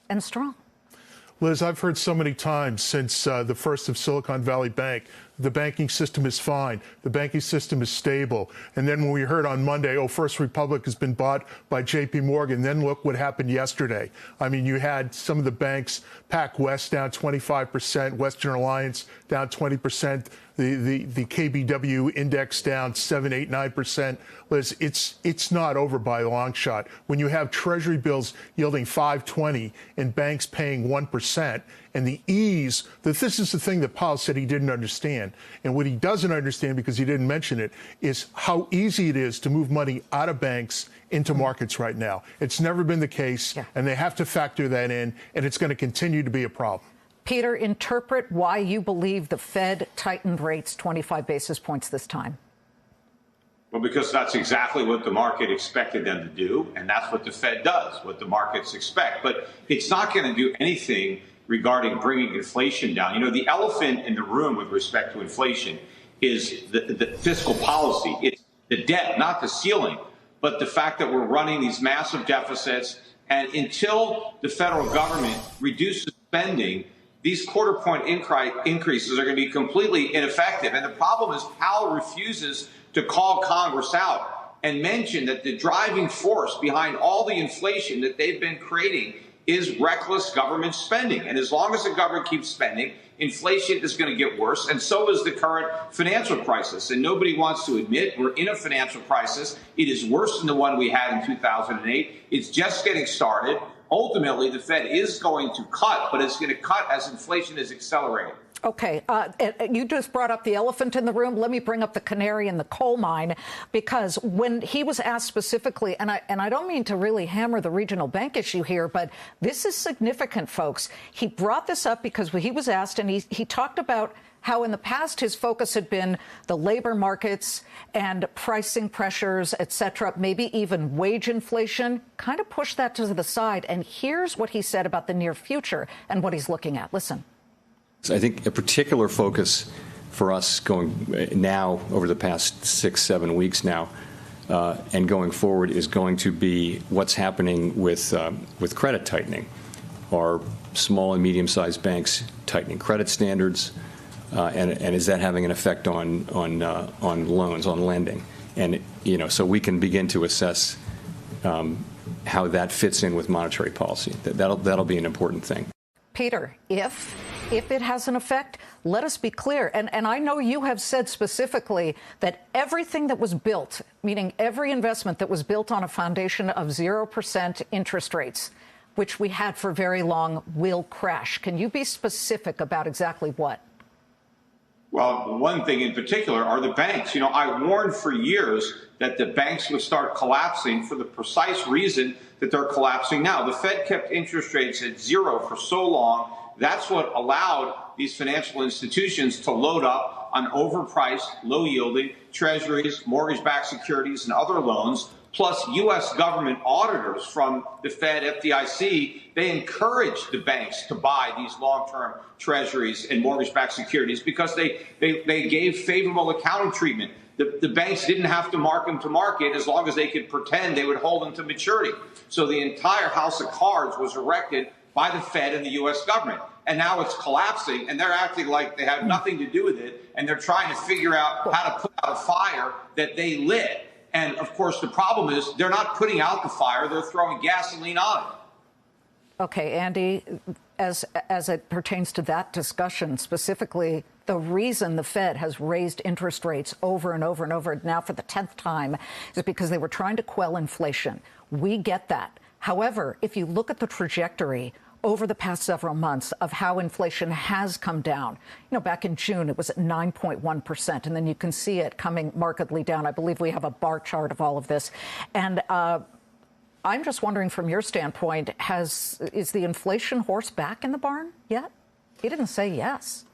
and strong. Liz, I've heard so many times since the first of Silicon Valley Bank, the banking system is fine, the banking system is stable. And then when we heard on Monday, oh, First Republic has been bought by JP Morgan, then look what happened yesterday. I mean, you had some of the banks, PacWest down 25%, Western Alliance down 20%, the KBW index down 7, 8, 9%. Liz, it's not over by a long shot. When you have Treasury bills yielding 5.20 and banks paying 1%, and the ease that this is the thing that Powell said he didn't understand. And what he doesn't understand, because he didn't mention it, is how easy it is to move money out of banks into markets right now. It's never been the case, and they have to factor that in, and it's going to continue to be a problem. Peter, interpret why you believe the Fed tightened rates 25 basis points this time. Well, because that's exactly what the market expected them to do, and that's what the Fed does, what the markets expect. But it's not going to do anything regarding bringing inflation down. The elephant in the room with respect to inflation is the fiscal policy. It's the debt, not the ceiling, but the fact that we're running these massive deficits. And until the federal government reduces spending, these quarter-point increases are going to be completely ineffective. And the problem is Powell refuses to call Congress out and mention that the driving force behind all the inflation that they've been creating is reckless government spending. And as long as the government keeps spending, inflation is going to get worse, and so is the current financial crisis. And nobody wants to admit we're in a financial crisis. It is worse than the one we had in 2008. It's just getting started. Ultimately, the Fed is going to cut, but it's going to cut as inflation is accelerating. Okay, you just brought up the elephant in the room. Let me bring up the canary in the coal mine, because when he was asked specifically, and I don't mean to really hammer the regional bank issue here, but this is significant, folks. He brought this up because he was asked, and he talked about how in the past his focus had been the labor markets and pricing pressures, et cetera, maybe even wage inflation, kind of pushed that to the side. And here's what he said about the near future and what he's looking at. Listen. I think a particular focus for us going now over the past 6-7 weeks now and going forward is going to be what's happening with credit tightening. Are small and medium-sized banks tightening credit standards, and is that having an effect on loans, on lending? And so we can begin to assess how that fits in with monetary policy. That'll be an important thing. Peter, if it has an effect, let us be clear. And I know you have said specifically that everything that was built, meaning every investment that was built on a foundation of 0% interest rates, which we had for very long, will crash. Can you be specific about exactly what? Well, one thing in particular are the banks. I warned for years that the banks would start collapsing for the precise reason that they're collapsing now. The Fed kept interest rates at zero for so long. That's what allowed these financial institutions to load up on overpriced, low-yielding treasuries, mortgage-backed securities, and other loans, plus U.S. government auditors from the Fed, FDIC. They encouraged the banks to buy these long-term treasuries and mortgage-backed securities because they gave favorable accounting treatment. The banks didn't have to mark them to market as long as they could pretend they would hold them to maturity. So the entire house of cards was erected by the Fed and the U.S. government. And now it's collapsing, and they're acting like they have nothing to do with it, and they're trying to figure out how to put out a fire that they lit. And, of course, the problem is they're not putting out the fire, they're throwing gasoline on it. Okay, Andy, as it pertains to that discussion, specifically The reason the Fed has raised interest rates over and over and over now for the 10th time is because they were trying to quell inflation. We get that. However, if you look at the trajectory over the past several months of how inflation has come down, back in June, it was at 9.1%. And then you can see it coming markedly down. I believe we have a bar chart of all of this. And I'm just wondering, from your standpoint, is the inflation horse back in the barn yet? He didn't say yes.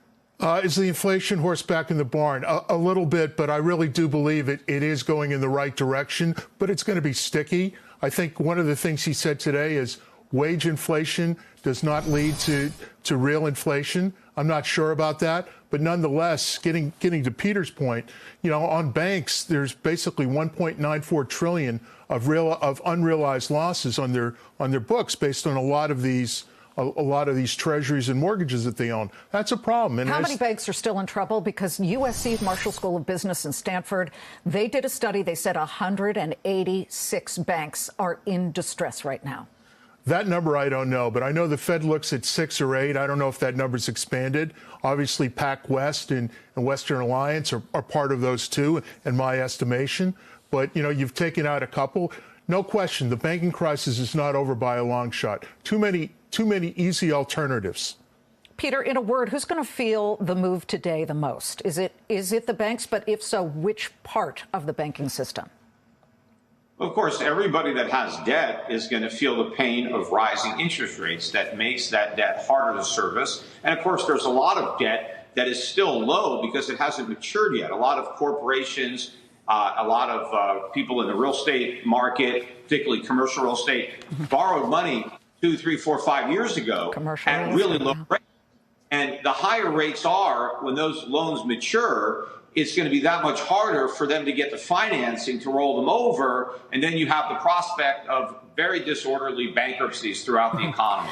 Is the inflation horse back in the barn? A little bit, but I really do believe it is going in the right direction, but it's going to be sticky. I think one of the things he said today is wage inflation does not lead to real inflation. I'm not sure about that, but nonetheless, getting to Peter's point, on banks, there's basically 1.94 trillion of unrealized losses on their books based on a lot of these treasuries and mortgages that they own. That's a problem. And how many banks are still in trouble? Because USC's Marshall School of Business in Stanford, they did a study. They said 186 banks are in distress right now. That number I don't know, but I know the Fed looks at 6 or 8. I don't know if that number's expanded. Obviously, PacWest and Western Alliance are part of those too, in my estimation. But, you've taken out a couple. No question, the banking crisis is not over by a long shot. Too many easy alternatives. Peter, in a word, who's going to feel the move today the most? Is it the banks? But if so, which part of the banking system? Of course, everybody that has debt is going to feel the pain of rising interest rates. That makes that debt harder to service. And of course, there's a lot of debt that is still low because it hasn't matured yet. A lot of corporations, a lot of people in the real estate market, particularly commercial real estate, borrowed money 2, 3, 4, 5 years ago at really low rates. And the higher rates are, when those loans mature, it's going to be that much harder for them to get the financing to roll them over. And then you have the prospect of very disorderly bankruptcies throughout the economy.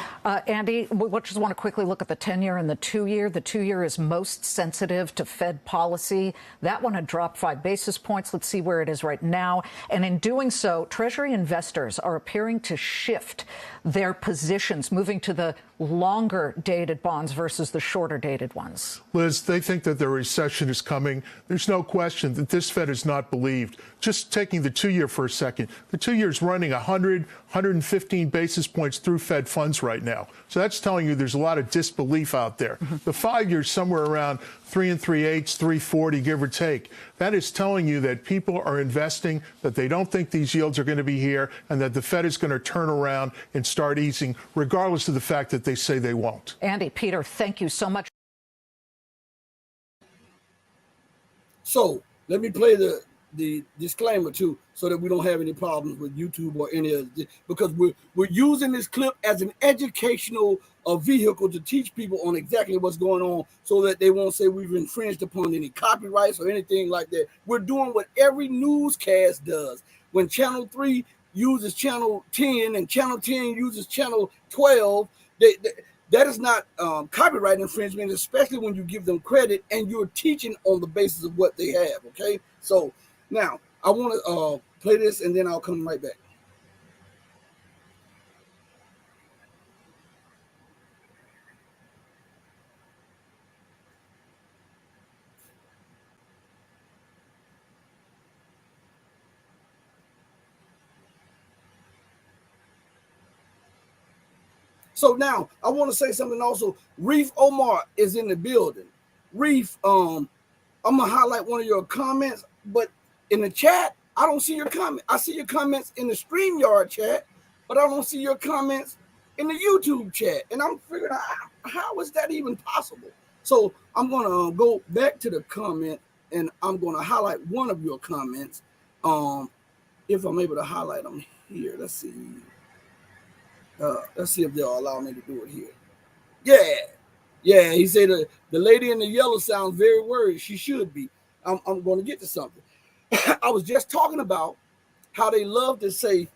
Andy, we just want to quickly look at the 10-year and the 2-year. The 2-year is most sensitive to Fed policy. That one had dropped 5 basis points. Let's see where it is right now. And in doing so, Treasury investors are appearing to shift their positions, moving to the longer dated bonds versus the shorter dated ones. Liz, they think that the recession is coming. There's no question that this Fed is not believed. Just taking the 2-year for a second, the 2-year is running 115 basis points through Fed funds right now. So that's telling you there's a lot of disbelief out there. The 5-year is somewhere around 3 3/8, 340, give or take. That is telling you that people are investing, that they don't think these yields are going to be here, and that the Fed is going to turn around and start easing, regardless of the fact that they say they won't. Andy, Peter, thank you so much. So let me play the disclaimer too, so that we don't have any problems with YouTube or any of this, because we're using this clip as an educational vehicle to teach people on exactly what's going on, so that they won't say we've infringed upon any copyrights or anything like that. We're doing what every newscast does. When Channel 3 uses Channel 10 and Channel 10 uses Channel 12, that is not copyright infringement, especially when you give them credit and you're teaching on the basis of what they have. Okay, so now I want to play this and then I'll come right back. So now I want to say something also. Reef Omar is in the building. Reef, I'm gonna highlight one of your comments, but in the chat, I don't see your comment. I see your comments in the StreamYard chat, but I don't see your comments in the YouTube chat. And I'm figuring out how is that even possible? So I'm gonna go back to the comment and I'm gonna highlight one of your comments. If I'm able to highlight them here, let's see. Let's see if they'll allow me to do it here. Yeah. He said the lady in the yellow sounds very worried. She should be. I'm going to get to something. I was just talking about how they love to say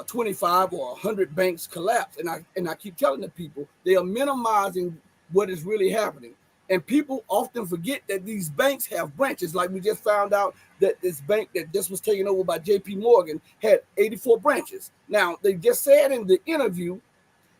25 or 100 banks collapse, and I keep telling the people they are minimizing what is really happening. And people often forget that these banks have branches. Like we just found out that this bank that just was taken over by JP Morgan had 84 branches. Now, they just said in the interview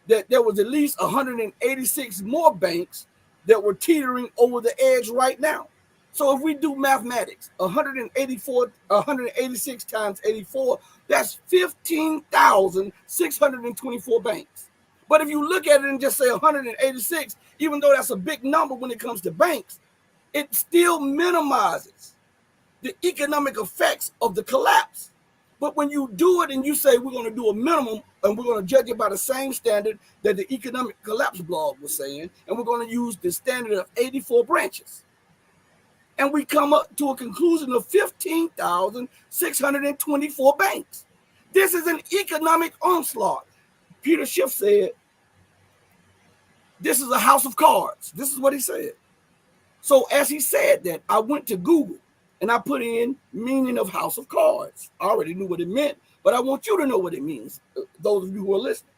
that there was at least 186 more banks that were teetering over the edge right now. So if we do mathematics, 186 times 84, that's 15,624 banks. But if you look at it and just say 186, even though that's a big number when it comes to banks, it still minimizes the economic effects of the collapse. But when you do it and you say we're going to do a minimum and we're going to judge it by the same standard that the economic collapse blog was saying, and we're going to use the standard of 84 branches, and we come up to a conclusion of 15,624 banks. This is an economic onslaught. Peter Schiff said, this is a house of cards. This is what he said. So as he said that, I went to Google and I put in meaning of house of cards. I already knew what it meant, but I want you to know what it means, those of you who are listening.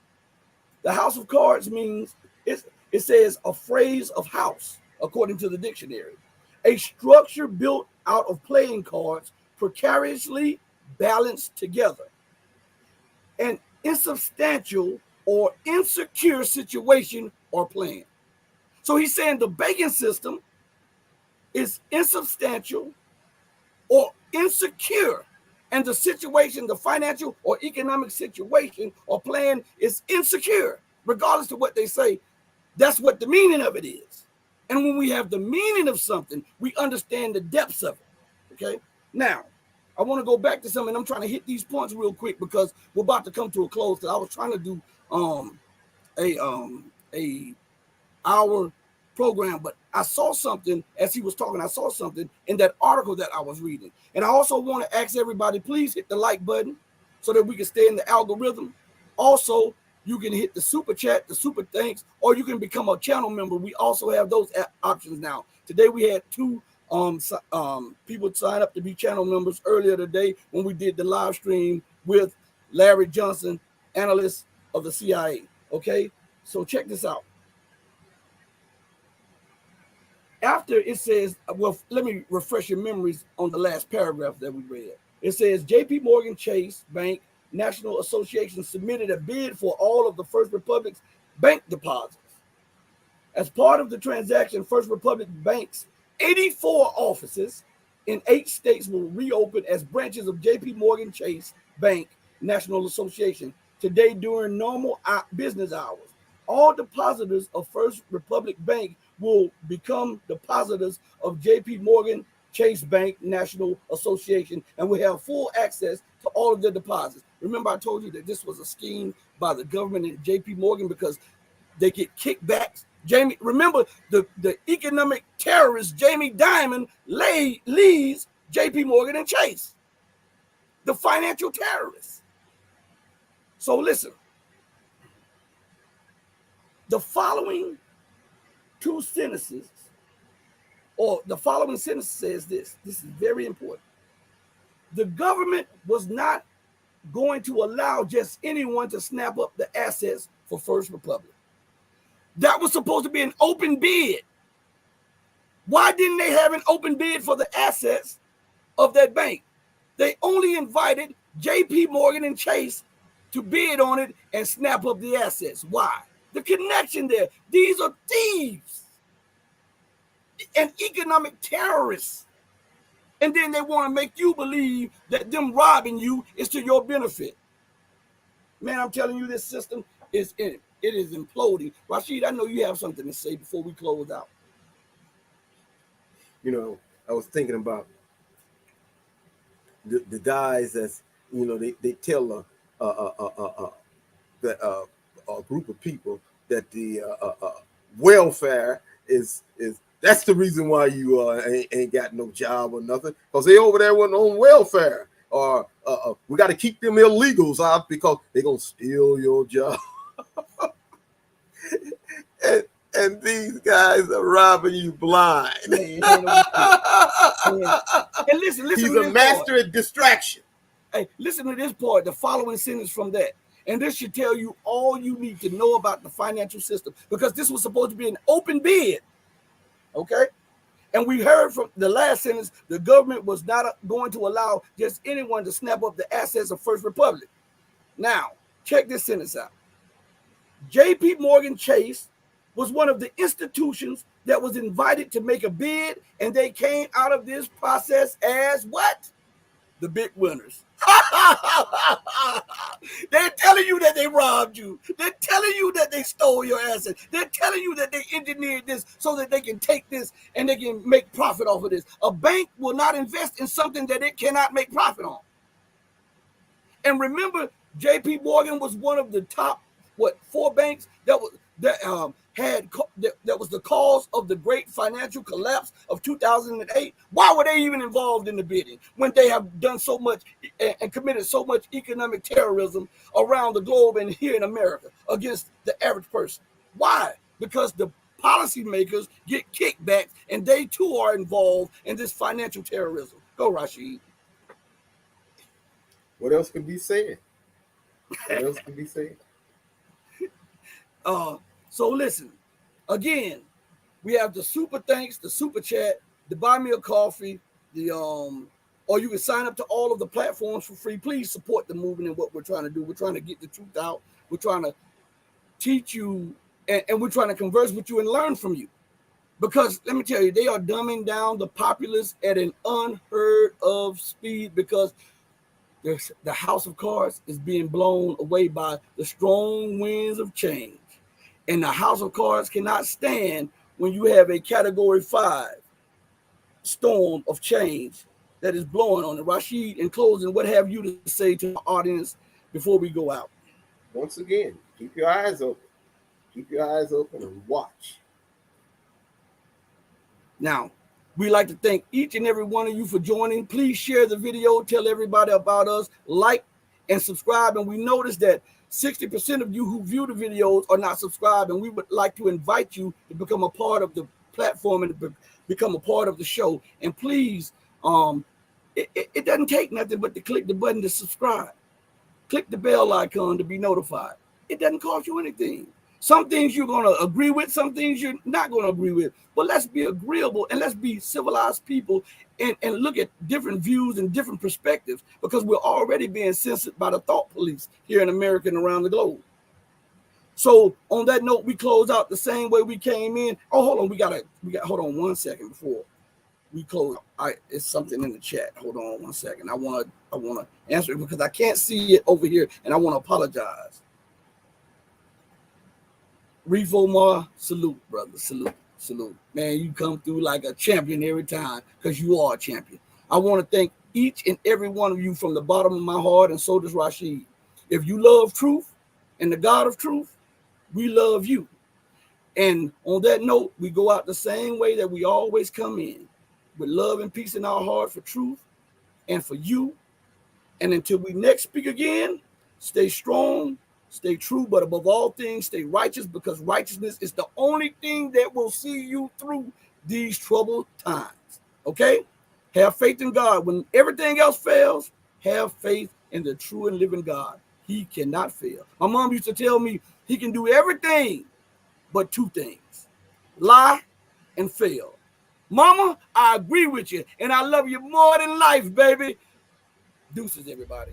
The house of cards means, it says a phrase of house, according to the dictionary. A structure built out of playing cards precariously balanced together. An insubstantial or insecure situation or plan. So he's saying the banking system is insubstantial or insecure, and the situation, the financial or economic situation or plan is insecure, regardless of what they say. That's what the meaning of it is. And when we have the meaning of something, we understand the depths of it. Okay. Now, I want to go back to something. I'm trying to hit these points real quick because we're about to come to a close. I was trying to do a hour program, but I saw something as he was talking. I saw something in that article that I was reading, and I also want to ask everybody, please hit the like button so that we can stay in the algorithm. Also, you can hit the super chat, the super thanks, or you can become a channel member. We also have those options now. Today we had two people sign up to be channel members earlier today when we did the live stream with Larry Johnson, analyst of the CIA. Okay, so check this out. After it says, well, let me refresh your memories on the last paragraph that we read. It says JP Morgan Chase Bank National Association submitted a bid for all of the First Republic's bank deposits. As part of the transaction, First Republic Bank's 84 offices in 8 states will reopen as branches of JP Morgan Chase Bank National Association today during normal business hours. All depositors of First Republic Bank will become depositors of JP Morgan Chase Bank National Association and will have full access to all of their deposits. Remember, I told you that this was a scheme by the government and JP Morgan because they get kickbacks. Jamie, remember the economic terrorist Jamie Dimon leads JP Morgan and Chase, the financial terrorists. So listen, the following two sentences, or the following sentence says this. This is very important. The government was not going to allow just anyone to snap up the assets for First Republic. That was supposed to be an open bid. Why didn't they have an open bid for the assets of that bank? They only invited JP Morgan and Chase to bid on it and snap up the assets. Why? The connection there. These are thieves and economic terrorists. And then they want to make you believe that them robbing you is to your benefit. Man, I'm telling you, this system is in it. It is imploding. Rashid, I know you have something to say before we close out. You know, I was thinking about the guys that's, you know, they tell a group of people that the welfare is that's the reason why you ain't got no job or nothing, because they over there on welfare, or we got to keep them illegals out because they're gonna steal your job. and these guys are robbing you blind. And listen, he's a master at distraction. Hey, listen to this part, the following sentence from that. And this should tell you all you need to know about the financial system, because this was supposed to be an open bid. Okay? And we heard from the last sentence, the government was not going to allow just anyone to snap up the assets of First Republic. Now, check this sentence out. JP Morgan Chase was one of the institutions that was invited to make a bid, and they came out of this process as what? The big winners. They're telling you that they robbed you. They're telling you that they stole your assets. They're telling you that they engineered this so that they can take this and they can make profit off of this. A bank will not invest in something that it cannot make profit on. And remember, J.P. Morgan was one of the top, 4 banks that was that was the cause of the great financial collapse of 2008. Why were they even involved in the bidding when they have done so much and committed so much economic terrorism around the globe and here in America against the average person? Why? Because the policymakers get kickbacks and they too are involved in this financial terrorism. Go, Rashid. What else can be said? What else can be said? So listen, again, we have the super thanks, the super chat, the buy me a coffee, or you can sign up to all of the platforms for free. Please support the movement and what we're trying to do. We're trying to get the truth out. We're trying to teach you, and we're trying to converse with you and learn from you. Because let me tell you, they are dumbing down the populace at an unheard of speed because the house of cards is being blown away by the strong winds of change. And the house of cards cannot stand when you have a category 5 storm of change that is blowing on it. Rashid, in closing, what have you to say to the audience before we go out? Once again, keep your eyes open. Keep your eyes open and watch. Now, we'd like to thank each and every one of you for joining. Please share the video, tell everybody about us, like and subscribe. And we noticed that 60% of you who view the videos are not subscribed, and we would like to invite you to become a part of the platform and to become a part of the show. And please, it doesn't take nothing but to click the button to subscribe. Click the bell icon to be notified. It doesn't cost you anything. Some things you're going to agree with, some things you're not going to agree with. But let's be agreeable and let's be civilized people and look at different views and different perspectives, because we're already being censored by the thought police here in America and around the globe. So on that note, we close out the same way we came in. Oh, hold on. We got hold on 1 second before we close. It's something in the chat. Hold on 1 second. I want to answer it because I can't see it over here and I want to apologize. Reef Omar, salute, brother. Salute. Man, you come through like a champion every time because you are a champion. I want to thank each and every one of you from the bottom of my heart, and so does Rashid. If you love truth and the God of truth, we love you. And on that note, we go out the same way that we always come in, with love and peace in our heart for truth and for you. And until we next speak again, stay strong, stay true, but above all things, stay righteous, because righteousness is the only thing that will see you through these troubled times. Okay? Have faith in God. When everything else fails, have faith in the true and living God. He cannot fail. My mom used to tell me he can do everything but 2 things: lie and fail. Mama, I agree with you, and I love you more than life, baby. Deuces, everybody.